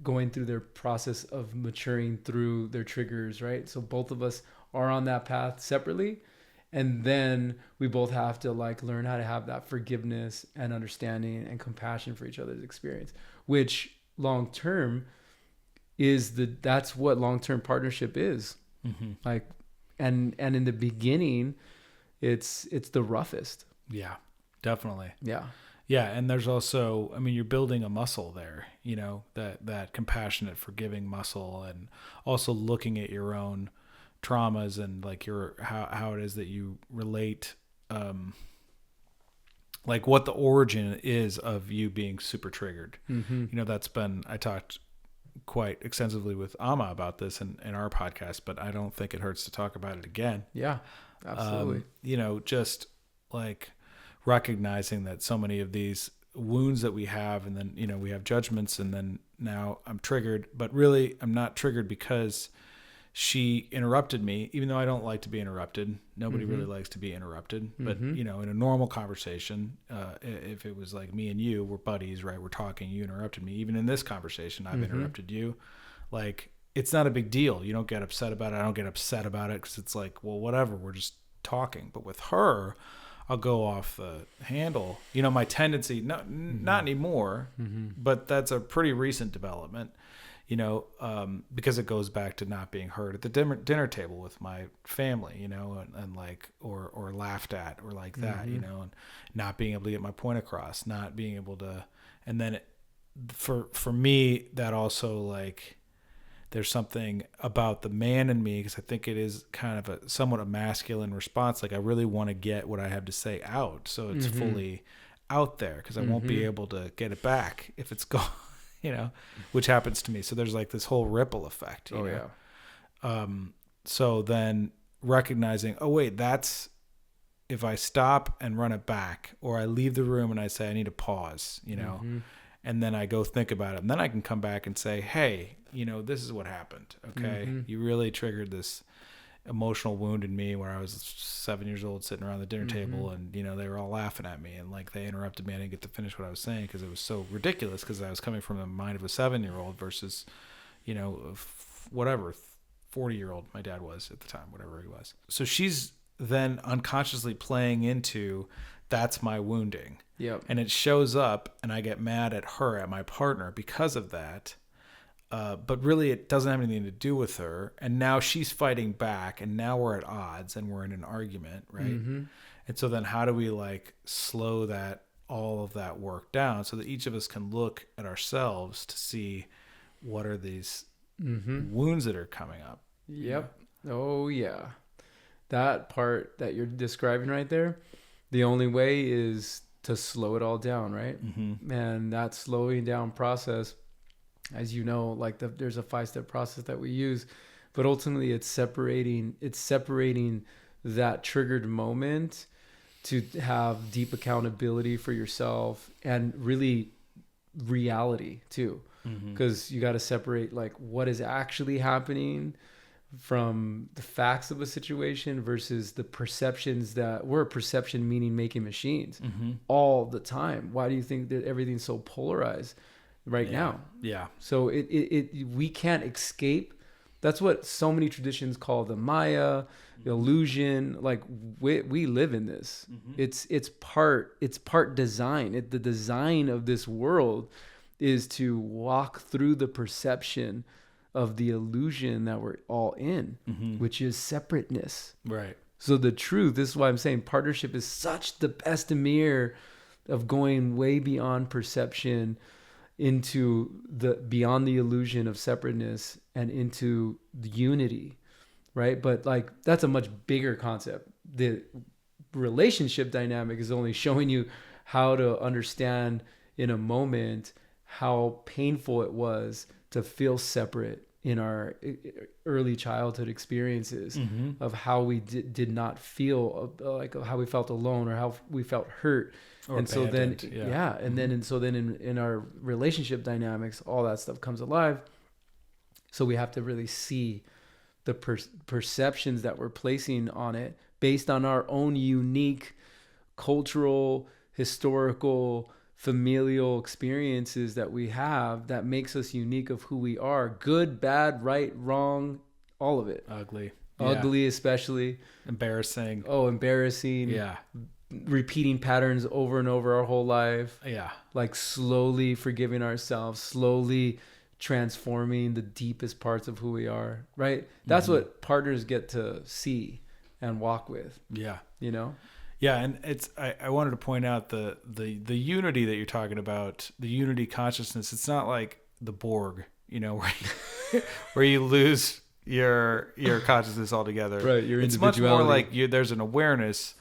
going through their process of maturing through their triggers, right? So both of us are on that path separately. And then we both have to like learn how to have that forgiveness and understanding and compassion for each other's experience, which long term that's what long-term partnership is. Mm-hmm. Like, and in the beginning, it's the roughest. Yeah, definitely. Yeah. Yeah. And there's also, you're building a muscle there, that compassionate, forgiving muscle, and also looking at your own traumas and like how it is that you relate, like what the origin is of you being super triggered. Mm-hmm. I talked quite extensively with Amma about this in our podcast, but I don't think it hurts to talk about it again. Yeah, absolutely. Just like recognizing that so many of these wounds that we have, and then, we have judgments, and then now I'm triggered, but really I'm not triggered because she interrupted me, even though I don't like to be interrupted. Nobody really likes to be interrupted. But, in a normal conversation, if it was like me and you, we're buddies, right? We're talking, you interrupted me. Even in this conversation, I've interrupted you. Like, it's not a big deal. You don't get upset about it. I don't get upset about it because it's like, well, whatever. We're just talking. But with her, I'll go off the handle. You know, my tendency, not anymore, but that's a pretty recent development, you know, because it goes back to not being heard at the dinner table with my family, you know, and like, or laughed at or like that, you know, and not being able to get my point across, not being able to, and then for me, that also like, there's something about the man in me, because I think it is kind of a somewhat a masculine response. Like I really want to get what I have to say out, so it's fully out there, because I won't be able to get it back if it's gone, you know, which happens to me. So there's like this whole ripple effect. You know? Yeah. So then recognizing, oh wait, that's if I stop and run it back, or I leave the room and I say I need to pause, you know. And then I go think about it, and then I can come back and say, hey, you know, this is what happened. Okay. You really triggered this emotional wound in me where I was 7 years old sitting around the dinner table, and, you know, they were all laughing at me, and like they interrupted me. I didn't get to finish what I was saying because it was so ridiculous, because I was coming from the mind of a 7-year-old versus, you know, whatever 40-year-old my dad was at the time, whatever he was. So she's then unconsciously playing into, that's my wounding. Yep. And it shows up, and I get mad at her, at my partner, because of that. But really, it doesn't have anything to do with her. And now she's fighting back, and now we're at odds, and we're in an argument, right? And so then how do we like slow all of that work down, so that each of us can look at ourselves to see what are these wounds that are coming up? Yep. Oh, yeah. That part that you're describing right there, the only way is to slow it all down, right? And that slowing down process, as you know, like there's a 5-step process that we use, but ultimately it's separating that triggered moment to have deep accountability for yourself, and really reality too, because you got to separate like what is actually happening from the facts of a situation versus the perceptions. That we're a perception meaning making machines all the time. Why do you think that everything's so polarized right now? Yeah. So we can't escape. That's what so many traditions call the Maya, the illusion. Like we live in this. It's part design. The design of this world is to walk through the perception of the illusion that we're all in, which is separateness. Right. So the truth, this is why I'm saying partnership is such the best mirror of going way beyond perception into beyond the illusion of separateness and into the unity, right? But like, that's a much bigger concept. The relationship dynamic is only showing you how to understand in a moment how painful it was to feel separate in our early childhood experiences of how we did not feel like how we felt alone or how we felt hurt. Or and so then, then in our relationship dynamics, all that stuff comes alive. So we have to really see the perceptions that we're placing on it based on our own unique cultural, historical, familial experiences that we have that makes us unique of who we are. Good, bad, right, wrong, all of it. Ugly, especially. Embarrassing. Oh, embarrassing. Yeah. Repeating patterns over and over our whole life. Yeah. Like slowly forgiving ourselves, slowly transforming the deepest parts of who we are, right? That's what partners get to see and walk with. Yeah. You know? Yeah, and I wanted to point out the unity that you're talking about, the unity consciousness. It's not like the Borg, you know, where you lose your consciousness altogether. Right, your individuality. It's much more like there's an awareness,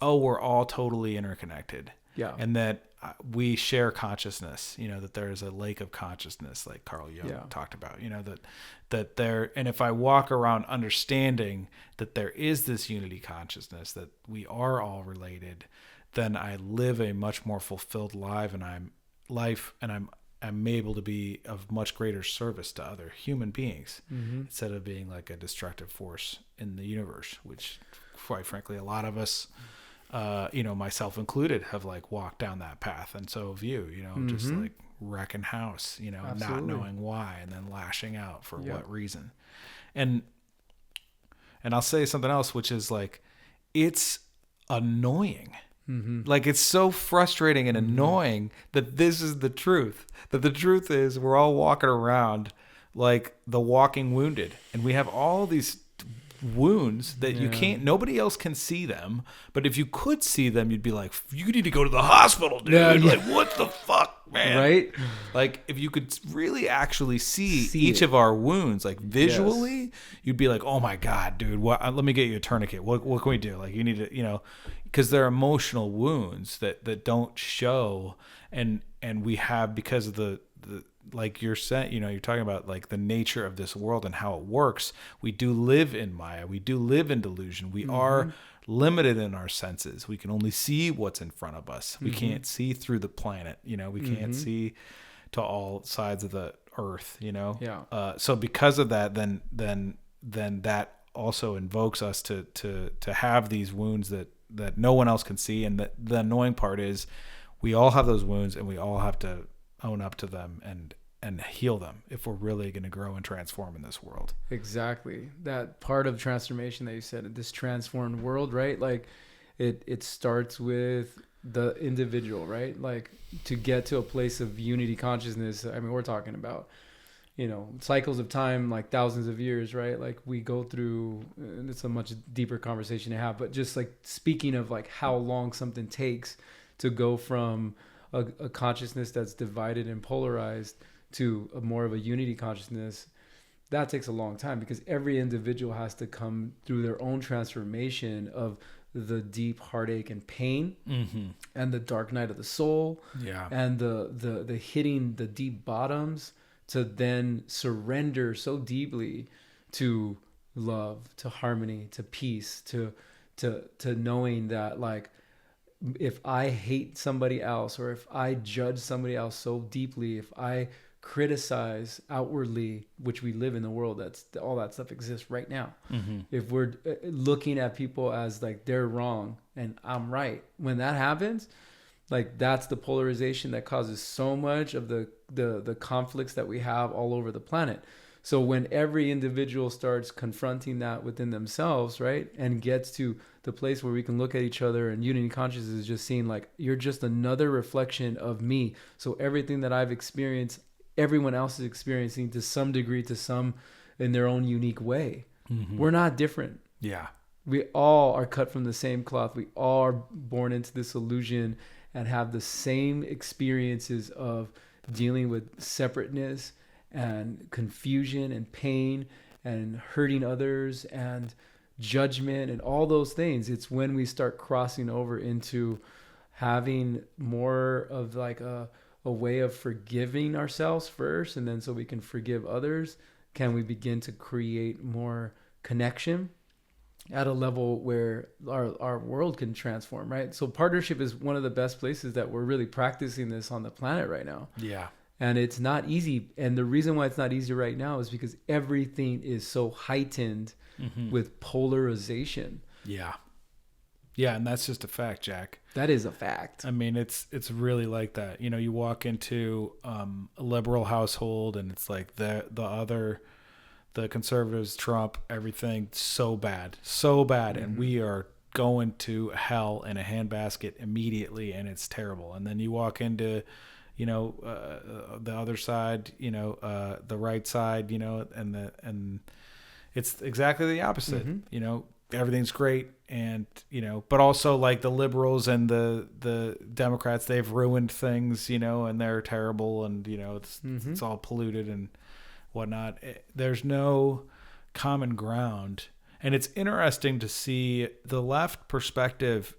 oh, we're all totally interconnected. Yeah. And that we share consciousness, you know, that there's a lake of consciousness like Carl Jung talked about, you know, that there, and if I walk around understanding that there is this unity consciousness, that we are all related, then I live a much more fulfilled life, and I'm able to be of much greater service to other human beings instead of being like a destructive force in the universe, which quite frankly, a lot of us, you know, myself included, have like walked down that path. And so have you, you know, just like wrecking house, not Absolutely. knowing why, and then lashing out for what reason. And I'll say something else, which is like, it's annoying. Like, it's so frustrating and annoying that this is the truth. That the truth is we're all walking around like the walking wounded, and we have all these wounds that you can't, nobody else can see them, but if you could see them, you'd be like, you need to go to the hospital, dude. Like, what the fuck, man? Right? Like, if you could really actually see it. each of our wounds, like visually, you'd be like, oh my God, dude, let me get you a tourniquet. What can we do? Like, you need to, because they're emotional wounds that don't show, and we have, because of the like you're saying, you're talking about like the nature of this world and how it works. We do live in Maya. We do live in delusion. We are limited in our senses. We can only see what's in front of us. We can't see through the planet. We can't see to all sides of the earth. Yeah. So because of that, then that also invokes us to have these wounds that no one else can see. And the annoying part is, we all have those wounds, and we all have to own up to them and heal them if we're really going to grow and transform in this world. Exactly. That part of transformation that you said, this transformed world, right? Like, it starts with the individual, right? Like, to get to a place of unity consciousness. I mean, we're talking about, cycles of time, like thousands of years, right? Like, we go through, and it's a much deeper conversation to have, but just like speaking of like how long something takes to go from a consciousness that's divided and polarized to more of a unity consciousness, that takes a long time, because every individual has to come through their own transformation of the deep heartache and pain, and the dark night of the soul, and the hitting the deep bottoms, to then surrender so deeply to love, to harmony, to peace, to knowing that, like, if I hate somebody else, or if I judge somebody else so deeply, if I criticize outwardly, which we live in the world, that's all that stuff exists right now. If we're looking at people as like they're wrong and I'm right, when that happens, like, that's the polarization that causes so much of the conflicts that we have all over the planet. So when every individual starts confronting that within themselves, right, and gets to the place where we can look at each other, and unity consciousness is just seeing like, you're just another reflection of me. So everything that I've experienced, everyone else is experiencing to some degree, to some in their own unique way. We're not different. Yeah. We all are cut from the same cloth. We all are born into this illusion and have the same experiences of dealing with separateness and confusion and pain and hurting others and judgment and all those things. It's when we start crossing over into having more of like a way of forgiving ourselves first, and then so we can forgive others, can we begin to create more connection at a level where our world can transform, right? So partnership is one of the best places that we're really practicing this on the planet right now. Yeah. And it's not easy. And the reason why it's not easy right now is because everything is so heightened with polarization. Yeah. Yeah, and that's just a fact, Jack. That is a fact. I mean, it's really like that. You walk into a liberal household, and it's like the conservatives, Trump, everything so bad, and we are going to hell in a handbasket immediately, and it's terrible. And then you walk into the other side, the right side, and it's exactly the opposite. Everything's great, and but also like the liberals and the Democrats, they've ruined things, and they're terrible, and it's all polluted and whatnot. There's no common ground, and it's interesting to see the left perspective.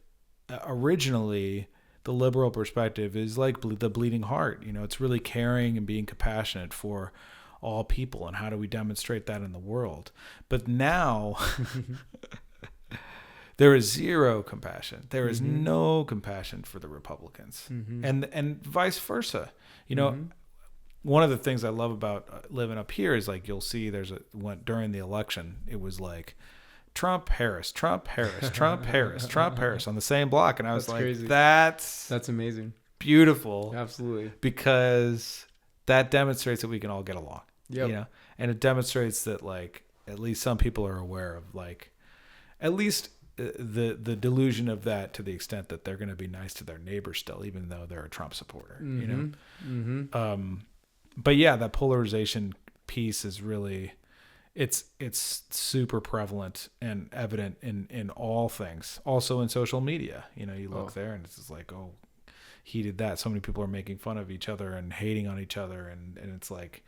Originally, the liberal perspective is like the bleeding heart. It's really caring and being compassionate for all people, and how do we demonstrate that in the world? But now there is zero compassion. There is no compassion for the Republicans, and vice versa. One of the things I love about living up here is like, you'll see during the election, it was like Trump, Harris, Trump, Harris, Trump, Harris, Trump, Harris on the same block. And I was like, crazy. That's amazing. beautiful. Absolutely. Because that demonstrates that we can all get along. Yep. You know, and it demonstrates that like at least some people are aware of like at least the delusion of that to the extent that they're going to be nice to their neighbors still, even though they're a Trump supporter. Mm-hmm. You know. Mm-hmm. But yeah, that polarization piece is really it's super prevalent and evident in all things. Also in social media, you know, you look there and it's just like, oh, he did that. So many people are making fun of each other and hating on each other, and it's like,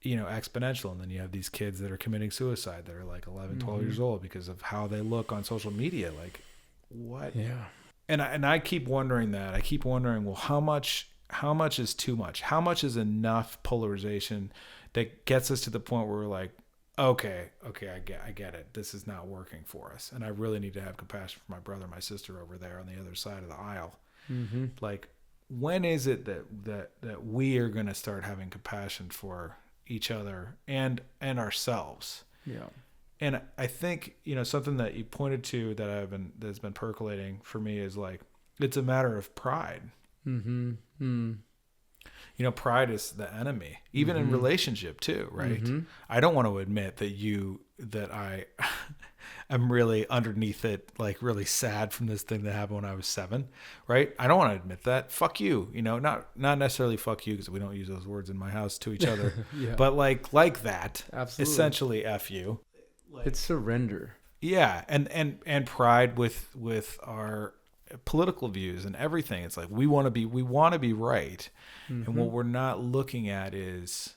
you know, exponential. And then you have these kids that are committing suicide that are like 11, 12 years old because of how they look on social media. Like, what? Yeah. And I keep wondering that. I keep wondering, well, how much is too much? How much is enough polarization that gets us to the point where we're like, okay, I get it. This is not working for us. And I really need to have compassion for my brother, my sister over there on the other side of the aisle. Mm-hmm. Like, when is it that we are going to start having compassion for each other and ourselves? Yeah. And I think, you know, something that you pointed to that's been percolating for me is like, it's a matter of pride. Mm-hmm. Mm. You know, pride is the enemy, even in relationship too, right? Mm-hmm. I don't want to admit that I'm really underneath it, like really sad from this thing that happened when I was 7, right? I don't want to admit that. Fuck you, you know, not necessarily fuck you, because we don't use those words in my house to each other, yeah. But like that, absolutely. Essentially F you. Like, it's surrender. Yeah, and pride with our political views and everything. It's like we want to be right, and what we're not looking at is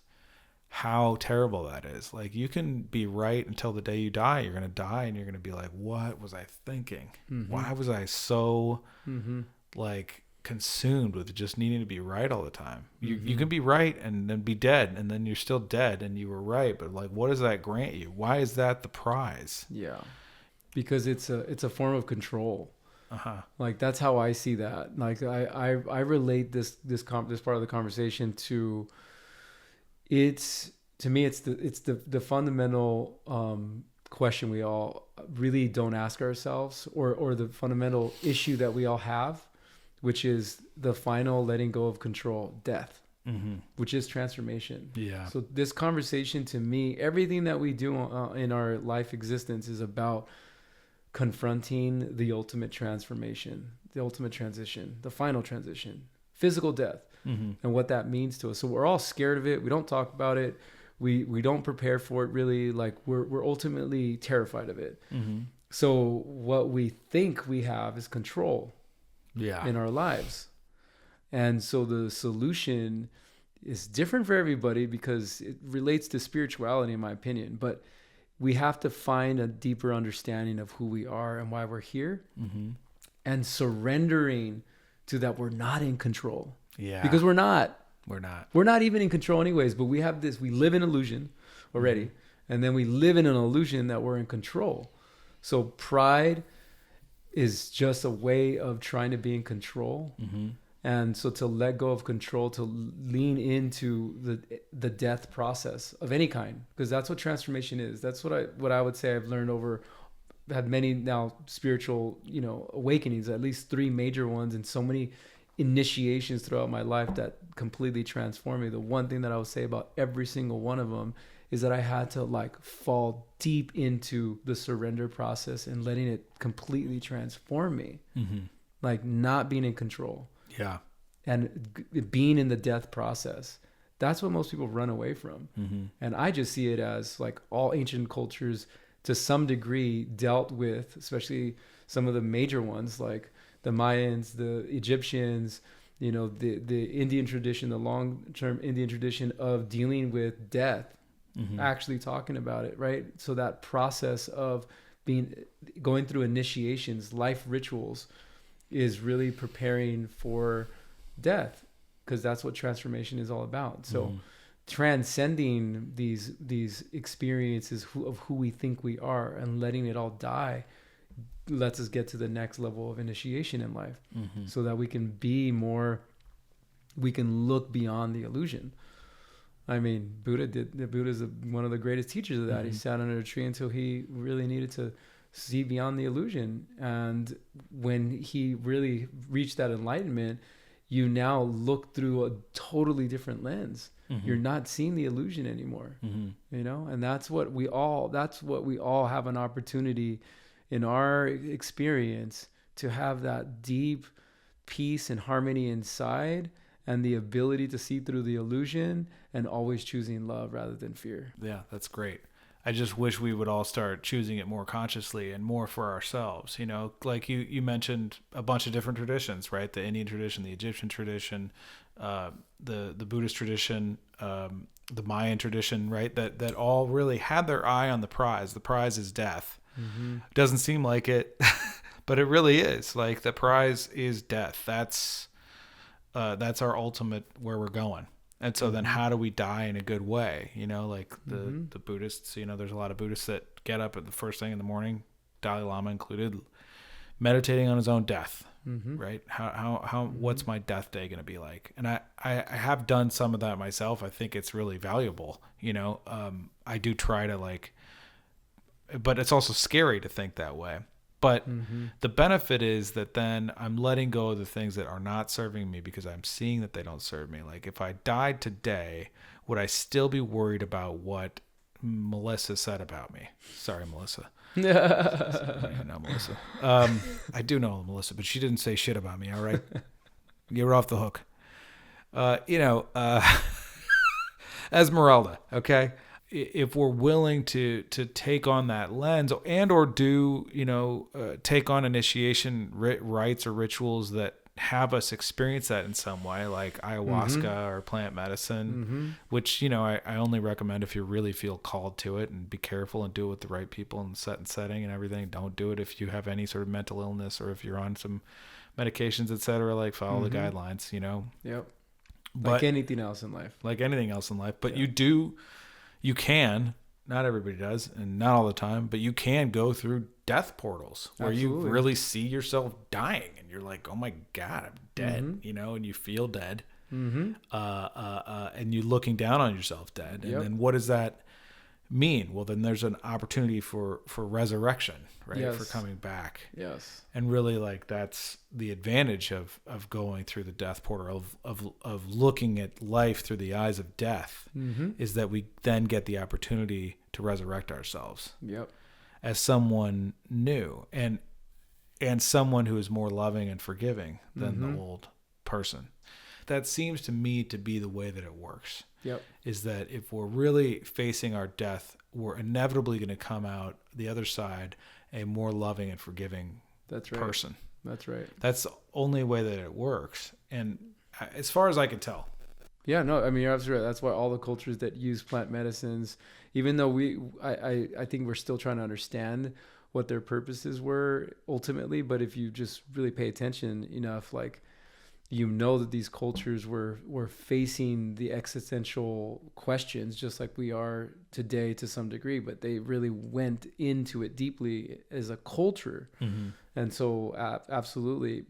how terrible that is. Like, you can be right until the day you die. You're going to die and you're going to be like, what was I thinking? Why was I so like consumed with just needing to be right all the time? You can be right and then be dead, and then you're still dead and you were right, but like, what does that grant you? Why is that the prize? Yeah, because it's a form of control. Like, that's how I see that. Like, I relate this part of the conversation to the fundamental question we all really don't ask ourselves, or the fundamental issue that we all have, which is the final letting go of control, death, which is transformation. Yeah. So this conversation, to me, everything that we do in our life existence is about confronting the ultimate transformation, the ultimate transition, the final transition, physical death, and what that means to us. So we're all scared of it. We don't talk about it. We don't prepare for it, really. Like, we're ultimately terrified of it. So what we think we have is control in our lives. And so the solution is different for everybody because it relates to spirituality, in my opinion. But we have to find a deeper understanding of who we are and why we're here, and surrendering to that we're not in control. Yeah. Because we're not. We're not even in control anyways, but we live in illusion already. And then we live in an illusion that we're in control. So pride is just a way of trying to be in control. And so to let go of control, to lean into the death process of any kind, because that's what transformation is. That's what I would say I've learned had many now spiritual, awakenings, at least 3 major ones, and so many initiations throughout my life that completely transformed me. The one thing that I would say about every single one of them is that I had to fall deep into the surrender process and letting it completely transform me. Like, not being in control. Yeah. And being in the death process. That's what most people run away from. And I just see it as like all ancient cultures to some degree dealt with, especially some of the major ones like the Mayans, the Egyptians, the Indian tradition, the long-term Indian tradition of dealing with death, actually talking about it, right? So that process of going through initiations, life rituals, is really preparing for death, because that's what transformation is all about. So transcending these experiences of who we think we are and letting it all die lets us get to the next level of initiation in life, so that we can look beyond the illusion. I mean, Buddha's one of the greatest teachers of that. He sat under a tree until he really needed to see beyond the illusion. And when he really reached that enlightenment, you now look through a totally different lens. Mm-hmm. You're not seeing the illusion anymore, you know, and that's what we all have an opportunity in our experience to have, that deep peace and harmony inside, and the ability to see through the illusion, and always choosing love rather than fear. Yeah, that's great. I just wish we would all start choosing it more consciously and more for ourselves. You know, like you mentioned a bunch of different traditions, right? The Indian tradition, the Egyptian tradition, the Buddhist tradition, the Mayan tradition, right? That all really had their eye on the prize. The prize is death. Mm-hmm. Doesn't seem like it, but it really is. Like, the prize is death. That's our ultimate where we're going. And so then how do we die in a good way? You know, like the Buddhists, you know, there's a lot of Buddhists that get up at the first thing in the morning, Dalai Lama included, meditating on his own death, right? How what's my death day going to be like? And I have done some of that myself. I think it's really valuable. You know, I do try to but it's also scary to think that way. But the benefit is that then I'm letting go of the things that are not serving me, because I'm seeing that they don't serve me. Like, if I died today, would I still be worried about what Melissa said about me? Sorry, Melissa. Sorry, no, Melissa. I do know Melissa, but she didn't say shit about me, all right? Get her off the hook. Esmeralda, okay? If we're willing to take on that lens, and or do, take on initiation rites or rituals that have us experience that in some way, like ayahuasca or plant medicine, which, I only recommend if you really feel called to it, and be careful and do it with the right people and setting and everything. Don't do it if you have any sort of mental illness, or if you're on some medications, etc. Like, follow the guidelines, Yep. But, like anything else in life. But you can, not everybody does, and not all the time, but you can go through death portals where Absolutely. you really see yourself dying, and you're like, oh my God, I'm dead, and you feel dead. And you looking down on yourself dead. And then what does that mean? Well, then there's an opportunity for resurrection, right? Yes. For coming back. Yes. And really, that's the advantage of going through the death portal, of looking at life through the eyes of death, is that we then get the opportunity to resurrect ourselves. Yep. As someone new, and someone who is more loving and forgiving than the old person. That seems to me to be the way that it works. Yep. Is that if we're really facing our death, we're inevitably going to come out the other side a more loving and forgiving person. That's right. That's the only way that it works. And as far as I can tell. Yeah, no, I mean, you're absolutely right. That's why all the cultures that use plant medicines, even though I think we're still trying to understand what their purposes were ultimately, but if you just really pay attention enough, that these cultures were facing the existential questions just like we are today to some degree, but they really went into it deeply as a culture. And so absolutely,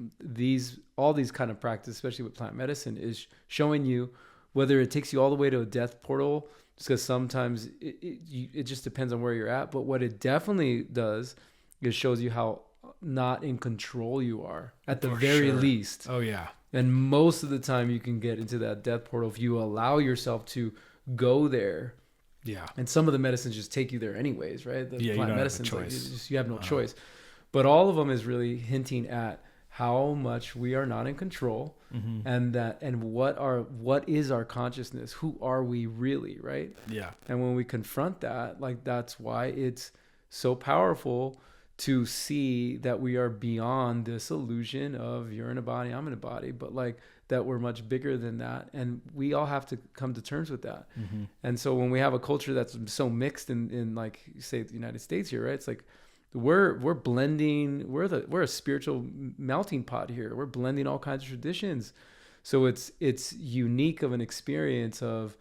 all these kind of practice, especially with plant medicine, is showing you whether it takes you all the way to a death portal, just because sometimes it just depends on where you're at. But what it definitely does is shows you how not in control you are at the very least. Oh yeah. And most of the time you can get into that death portal if you allow yourself to go there. Yeah. And some of the medicines just take you there anyways, right? The plant medicines, you have no choice. But all of them is really hinting at how much we are not in control, and what is our consciousness? Who are we really, right? Yeah. And when we confront that, that's why it's so powerful to see that we are beyond this illusion of you're in a body, I'm in a body, but that we're much bigger than that. And we all have to come to terms with that. And so when we have a culture that's so mixed in say the United States here, right? It's we're blending, we're a spiritual melting pot here. We're blending all kinds of traditions. So it's unique of an experience of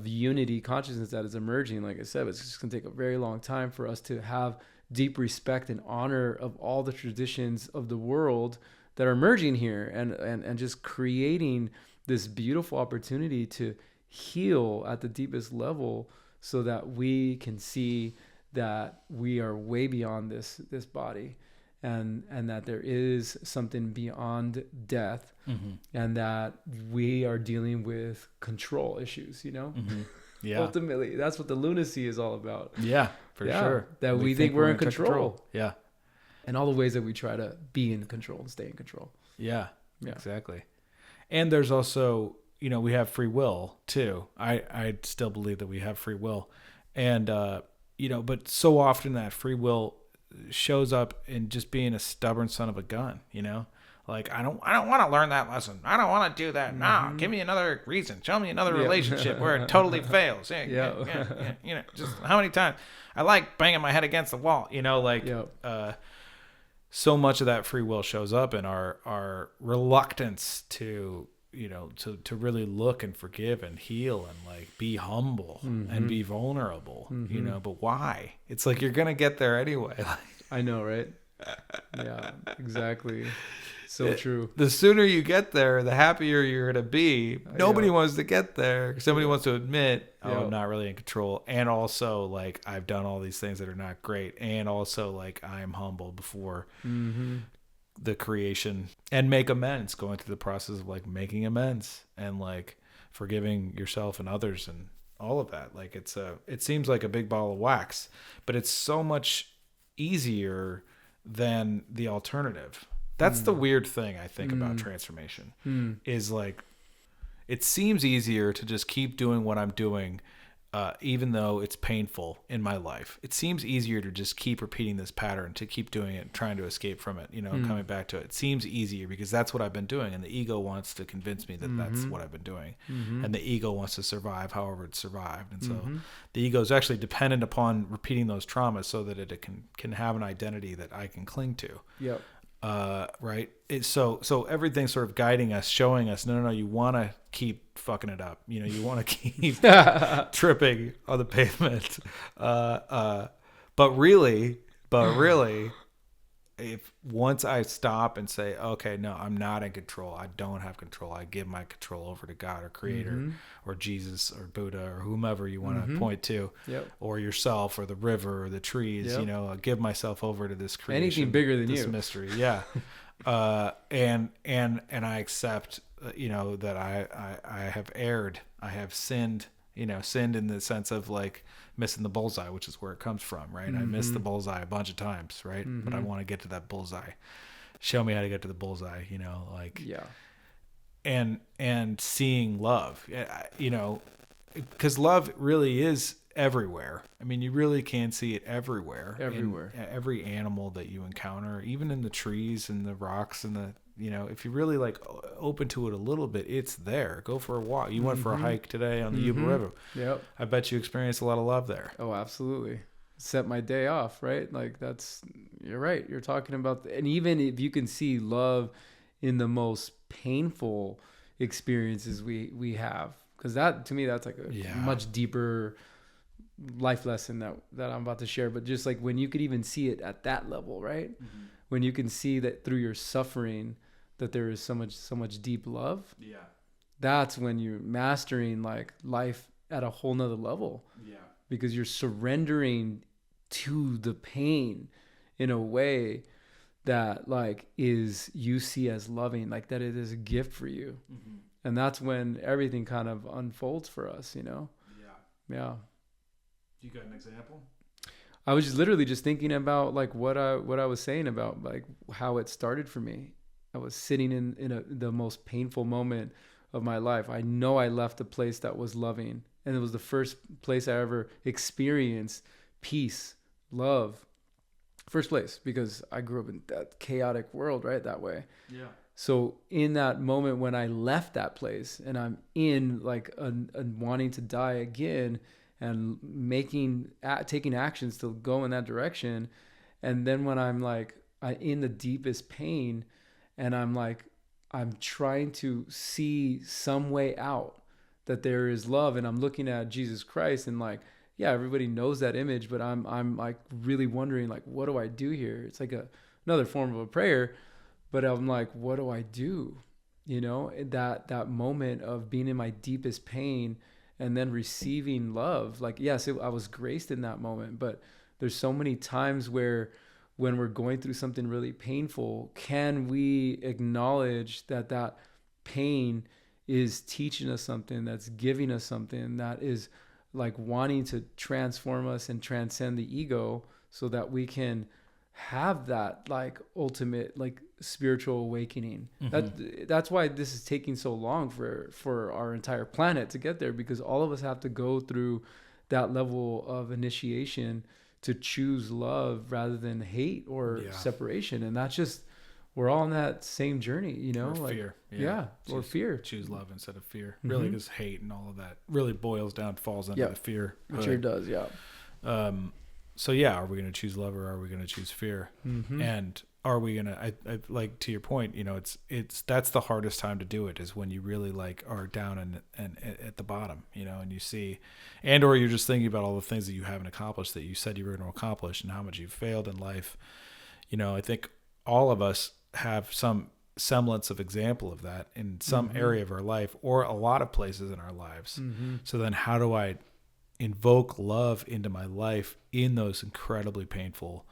unity consciousness that is emerging. Like I said, it's just gonna take a very long time for us to have deep respect and honor of all the traditions of the world that are emerging here, and just creating this beautiful opportunity to heal at the deepest level, so that we can see that we are way beyond this body, and that there is something beyond death, and that we are dealing with control issues, you know. Yeah. Ultimately, that's what the lunacy is all about. Yeah, for sure. That we think we're in control. Yeah. And all the ways that we try to be in control and stay in control. Yeah, exactly. And there's also, you know, we have free will too. I still believe that we have free will. And, you know, but so often that free will shows up in just being a stubborn son of a gun, you know? Like, I don't want to learn that lesson. I don't want to do that. No, give me another reason. Show me another relationship where it totally fails. Yeah. You know, just how many times I like banging my head against the wall, you know, like, so much of that free will shows up in our reluctance to, you know, to really look and forgive and heal and like be humble and be vulnerable, you know, but why? It's like, you're going to get there anyway. I know, right? Yeah, exactly. So true. The sooner you get there, the happier you're going to be. Nobody wants to get there. Somebody wants to admit, I'm not really in control. And also, like, I've done all these things that are not great. And also, like, I'm humble before the creation and make amends, going through the process of, like, making amends and, like, forgiving yourself and others and all of that. Like, it seems like a big ball of wax, but it's so much easier than the alternative. That's the weird thing I think about transformation is like, it seems easier to just keep doing what I'm doing, even though it's painful in my life. It seems easier to just keep repeating this pattern, to keep doing it, trying to escape from it, you know, coming back to it. It seems easier because that's what I've been doing. And the ego wants to convince me that that's what I've been doing. And the ego wants to survive however it survived. And so the ego is actually dependent upon repeating those traumas so that it can have an identity that I can cling to. Yep. Right. So everything's sort of guiding us, showing us, no, you want to keep fucking it up. You know, you want to keep tripping on the pavement. But really, if once I stop and say, okay, no, I'm not in control. I don't have control. I give my control over to God or Creator or Jesus or Buddha or whomever you want to point to, or yourself or the river or the trees. You know, I give myself over to this creation, anything bigger than this you, mystery. Yeah, and I accept, you know, that I have erred. I have sinned. You know, sinned in the sense of like missing the bullseye, which is where it comes from, right? I missed the bullseye a bunch of times, right? But I want to get to that bullseye. Show me how to get to the bullseye, you know, like, and seeing love, you know, because love really is everywhere. I mean, you really can see it everywhere. In every animal that you encounter, even in the trees and the rocks and the, you know, if you really like open to it a little bit, it's there. Go for a walk. You went for a hike today on the Yuba River. Yep. I bet you experienced a lot of love there. Oh, absolutely. Set my day off, right? Like you're right. You're talking about, and even if you can see love in the most painful experiences we have, because that, to me, that's like a much deeper life lesson that I'm about to share. But just like when you could even see it at that level, right? When you can see that through your suffering, that there is so much deep love. Yeah. That's when you're mastering like life at a whole nother level. Yeah. Because you're surrendering to the pain in a way that like you see as loving, like that it is a gift for you. And that's when everything kind of unfolds for us, you know? Yeah. You got an example? I was just literally just thinking about like what I was saying about like how it started for me. I was sitting in the most painful moment of my life. I know I left a place that was loving, and it was the first place I ever experienced peace, love. First place, because I grew up in that chaotic world, right? That way. Yeah. So in that moment when I left that place and I'm in like a wanting to die again, and taking actions to go in that direction. And then when I'm like in the deepest pain and I'm trying to see some way out, that there is love, and I'm looking at Jesus Christ and like, yeah, everybody knows that image, but I'm like really wondering like, what do I do here? It's like another form of a prayer, but I'm like, what do I do? You know, that moment of being in my deepest pain and then receiving love. Like, yes, I was graced in that moment, but there's so many times where when we're going through something really painful, can we acknowledge that that pain is teaching us something, that's giving us something, that is like wanting to transform us and transcend the ego so that we can have that like ultimate like spiritual awakening. That's why this is taking so long for our entire planet to get there, because all of us have to go through that level of initiation to choose love rather than hate or separation. And that's just, we're all on that same journey, you know, or like fear. or fear. Choose love instead of fear. Really, because hate and all of that really boils down, falls under the fear. It sure does. Yeah. So yeah, are we going to choose love or are we going to choose fear? And are we going to, I like, to your point, you know, it's, that's the hardest time to do it, is when you really like are down and at the bottom, you know, and you see, and, or you're just thinking about all the things that you haven't accomplished that you said you were going to accomplish and how much you've failed in life. You know, I think all of us have some semblance of example of that in some area of our life or a lot of places in our lives. So then how do I invoke love into my life in those incredibly painful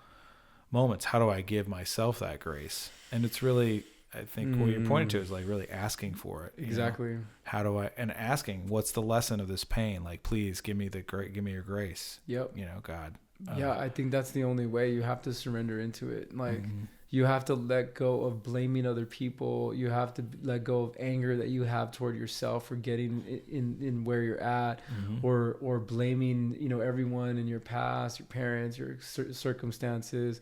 moments? How do I give myself that grace? And it's really, I think what you're pointing to is like really asking for it. Exactly. Know? How do I, and asking, what's the lesson of this pain? Like, please give me give me your grace. Yep. You know, God. Yeah. I think that's the only way. You have to surrender into it. Like, you have to let go of blaming other people. You have to let go of anger that you have toward yourself for getting in where you're at, or blaming, you know, everyone in your past, your parents, your circumstances.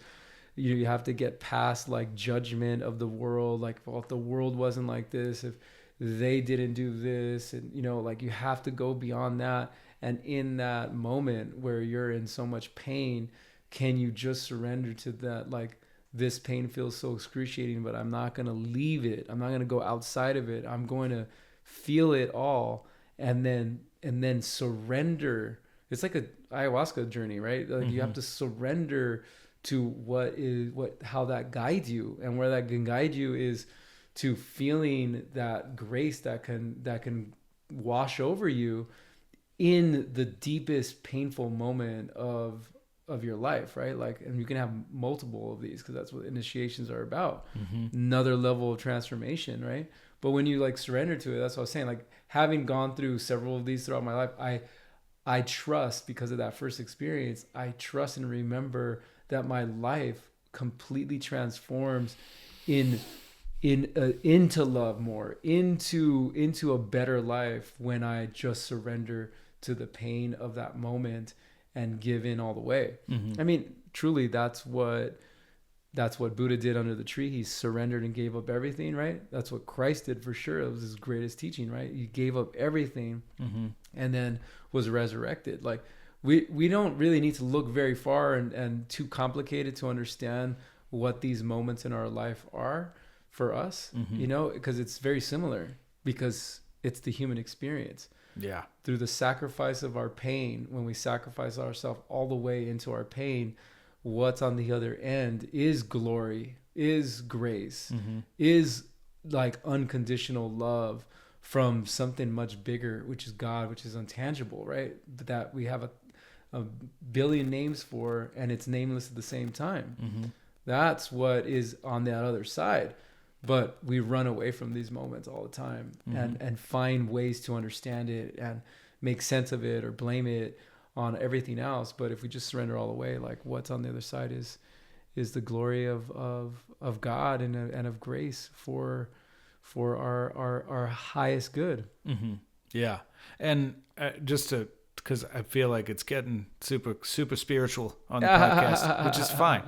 You have to get past like judgment of the world. Like, well, if the world wasn't like this, if they didn't do this, and, you know, like, you have to go beyond that. And in that moment where you're in so much pain, can you just surrender to that? Like, this pain feels so excruciating, but I'm not going to leave it. I'm not going to go outside of it. I'm going to feel it all and then surrender. It's like a ayahuasca journey, right? Like, you have to surrender to how that guides you, and where that can guide you is to feeling that grace that can wash over you in the deepest painful moment of your life, right? Like, and you can have multiple of these, because that's what initiations are about. Another level of transformation, right? But when you like surrender to it, that's what I was saying. Like, having gone through several of these throughout my life, I trust, because of that first experience, I trust and remember that my life completely transforms into love more, into a better life when I just surrender to the pain of that moment and give in all the way. I mean, truly, that's what Buddha did under the tree. He surrendered and gave up everything, right? That's what Christ did for sure. It was his greatest teaching, right? He gave up everything and then was resurrected. Like, we don't really need to look very far and too complicated to understand what these moments in our life are for us, you know, because it's very similar, because it's the human experience. Yeah. Through the sacrifice of our pain, when we sacrifice ourselves all the way into our pain, what's on the other end is glory, is grace, is like unconditional love from something much bigger, which is God, which is untangible, right? That we have a billion names for, and it's nameless at the same time. That's what is on that other side. But we run away from these moments all the time and find ways to understand it and make sense of it or blame it on everything else. But if we just surrender all the way, like, what's on the other side is the glory of God and of grace for our highest good. Yeah. And just to, because I feel like it's getting super spiritual on the podcast, which is fine.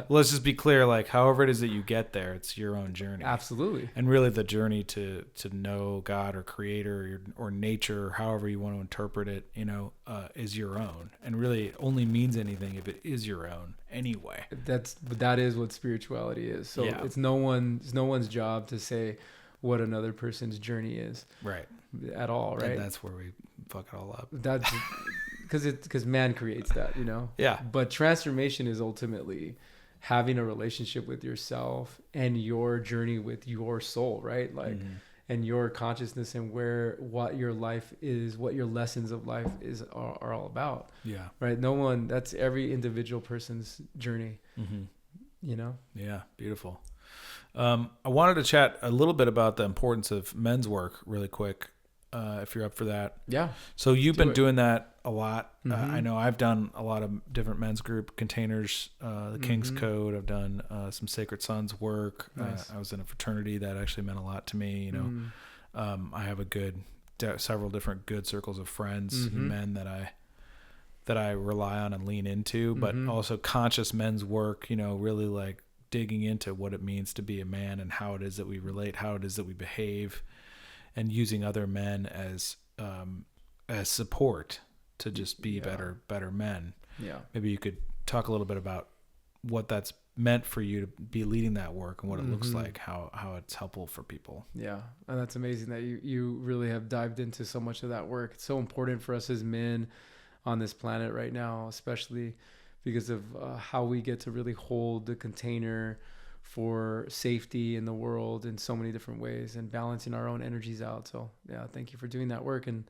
Let's just be clear, like, however it is that you get there, it's your own journey. Absolutely. And really the journey to know God or creator or nature, or however you want to interpret it, you know, is your own, and really only means anything if it is your own anyway. That is what spirituality is. So it's no one's job to say what another person's journey is. Right. At all, right? And that's where we fuck it all up. That's because man creates that, you know? Yeah. But transformation is ultimately having a relationship with yourself and your journey with your soul, right? Like, and your consciousness and what your life is, what your lessons of life are all about. Yeah. Right? That's every individual person's journey. Yeah, beautiful. I wanted to chat a little bit about the importance of men's work really quick, if you're up for that. Yeah. So you've been doing that a lot. Mm-hmm. I know I've done a lot of different men's group containers, the King's Code. I've done some Sacred Sons work. Nice. I was in a fraternity that actually meant a lot to me. I have several different good circles of friends and men that I rely on and lean into, but also conscious men's work, really like digging into what it means to be a man and how it is that we relate, how it is that we behave, and using other men as support to just be better men. Yeah. Maybe you could talk a little bit about what that's meant for you to be leading that work and what it looks like, how it's helpful for people. Yeah. And that's amazing that you really have dived into so much of that work. It's so important for us as men on this planet right now, especially because of how we get to really hold the container for safety in the world in so many different ways and balancing our own energies out. So yeah, thank you for doing that work. And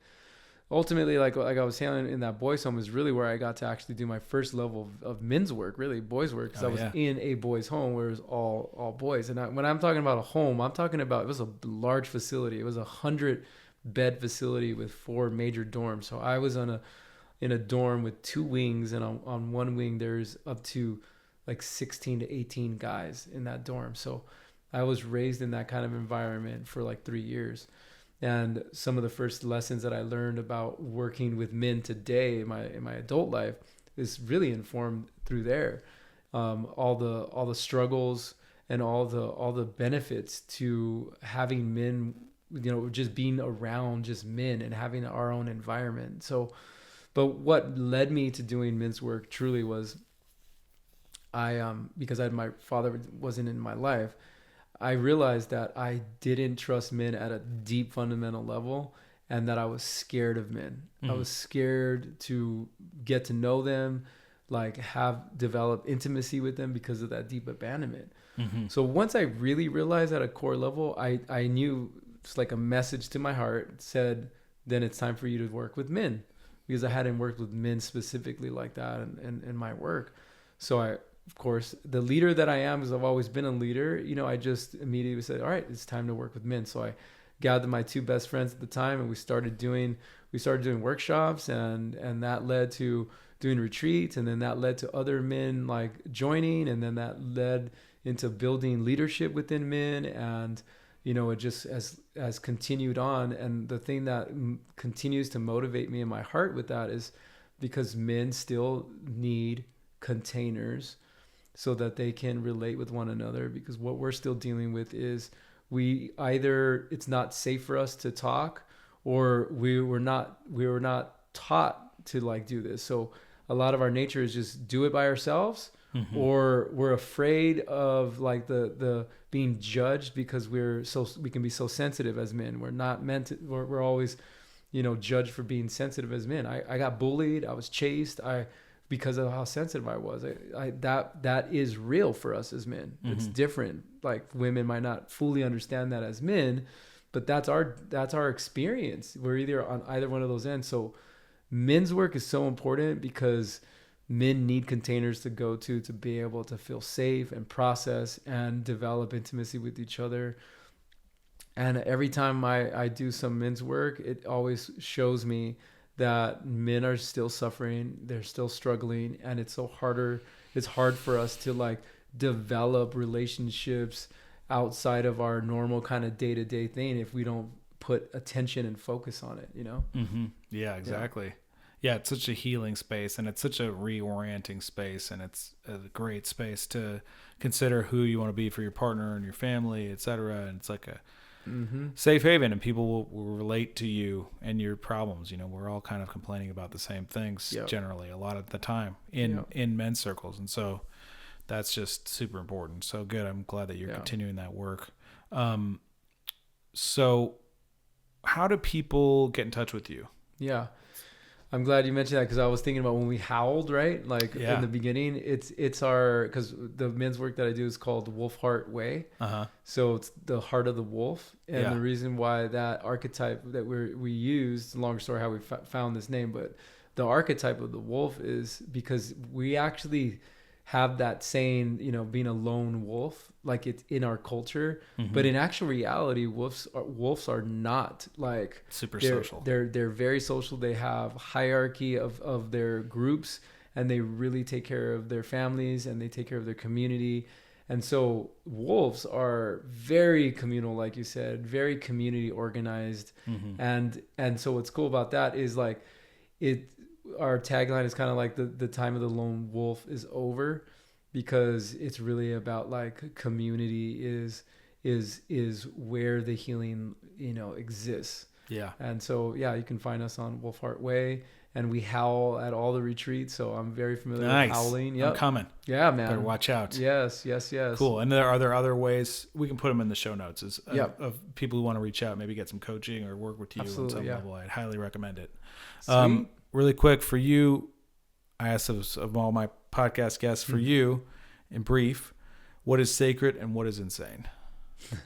ultimately, like I was saying, in that boys' home is really where I got to actually do my first level of men's work, really boys' work, because I was in a boys' home where it was all boys. And when I'm talking about a home, I'm talking about, it was a large facility. It was 100-bed facility with 4 major dorms. So I was in a dorm with 2 wings, and on one wing there's up to like 16 to 18 guys in that dorm. So I was raised in that kind of environment for like 3 years. And some of the first lessons that I learned about working with men today in my adult life is really informed through there. All the struggles and all the benefits to having men, just being around just men and having our own environment. So, but what led me to doing men's work truly was because my father wasn't in my life, I realized that I didn't trust men at a deep fundamental level, and that I was scared of men. I was scared to get to know them, like develop intimacy with them because of that deep abandonment. So once I really realized at a core level, I knew it's like a message to my heart said, then it's time for you to work with men, because I hadn't worked with men specifically like that in my work. So of course, the leader that I am, because I've always been a leader, I just immediately said, all right, it's time to work with men. So I gathered my 2 best friends at the time, and we started doing workshops, and that led to doing retreats, and then that led to other men like joining, and then that led into building leadership within men, and it just has continued on. And the thing that continues to motivate me in my heart with that is because men still need containers so that they can relate with one another, because what we're still dealing with is it's not safe for us to talk, or we were not taught to like do this. So a lot of our nature is just do it by ourselves, or we're afraid of like the being judged because we can be so sensitive as men. We're not meant to, we're always, judged for being sensitive as men. I got bullied. I was chased. Because of how sensitive I was. That is real for us as men. It's different. Like women might not fully understand that as men, but that's our experience. We're either on either one of those ends. So men's work is so important because men need containers to go to be able to feel safe and process and develop intimacy with each other. And every time I do some men's work, it always shows me that men are still suffering, they're still struggling, and it's hard for us to like develop relationships outside of our normal kind of day-to-day thing if we don't put attention and focus on it, Yeah, exactly. Yeah, it's such a healing space, and it's such a reorienting space, and it's a great space to consider who you want to be for your partner and your family, etc. And it's like a safe haven, and people will relate to you and your problems. We're all kind of complaining about the same things generally a lot of the time in men's circles, and so that's just super important. So good. I'm glad that you're continuing that work. So how do people get in touch with you? Yeah. I'm glad you mentioned that, because I was thinking about when we howled, right? Like in the beginning, because the men's work that I do is called the Wolf Heart Way. So it's the heart of the wolf. And the reason why that archetype that we use, long story how we found this name, but the archetype of the wolf is because we actually have that saying, you know, being a lone wolf, like it's in our culture, but in actual reality, wolves are not like super social. They're very social. They have hierarchy of their groups, and they really take care of their families, and they take care of their community. And so wolves are very communal, like you said, very community organized. And so what's cool about that is like our tagline is kind of like the time of the lone wolf is over, because it's really about like community is where the healing, you know, exists. Yeah. And so, yeah, you can find us on Wolf Heart Way, and we howl at all the retreats. So I'm very familiar with howling. Yep. I'm coming. Yeah, man. Better watch out. Yes. Cool. And are there other ways we can put them in the show notes of people who want to reach out, maybe get some coaching or work with you on some level? I'd highly recommend it. Sweet. Really quick for you, I asked of all my podcast guests, for you, in brief, what is sacred and what is insane?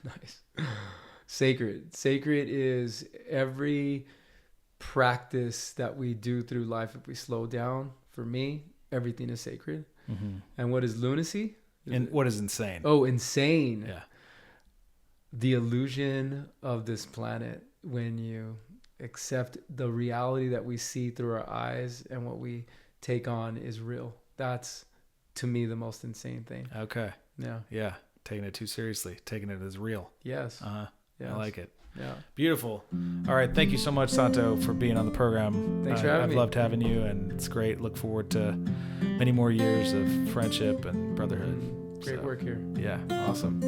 Nice. Sacred is every practice that we do through life. If we slow down, for me, everything is sacred. And what is lunacy? And what is insane? Oh, insane. Yeah. The illusion of this planet, when you accept the reality that we see through our eyes and what we take on is real. That's, to me, the most insane thing. Okay. Yeah. Taking it too seriously, taking it as real. Yes. Yes. I like it. Yeah. Beautiful. All right. Thank you so much, Santo, for being on the program. Thanks for having me. I've loved having you, and it's great. Look forward to many more years of friendship and brotherhood. Great work here. Yeah. Awesome.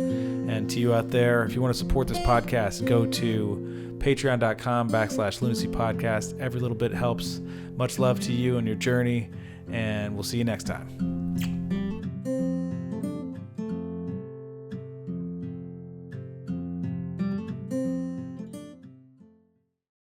And to you out there, if you want to support this podcast, go to patreon.com/Lunacy podcast. Every little bit helps. Much love to you and your journey, and we'll see you next time.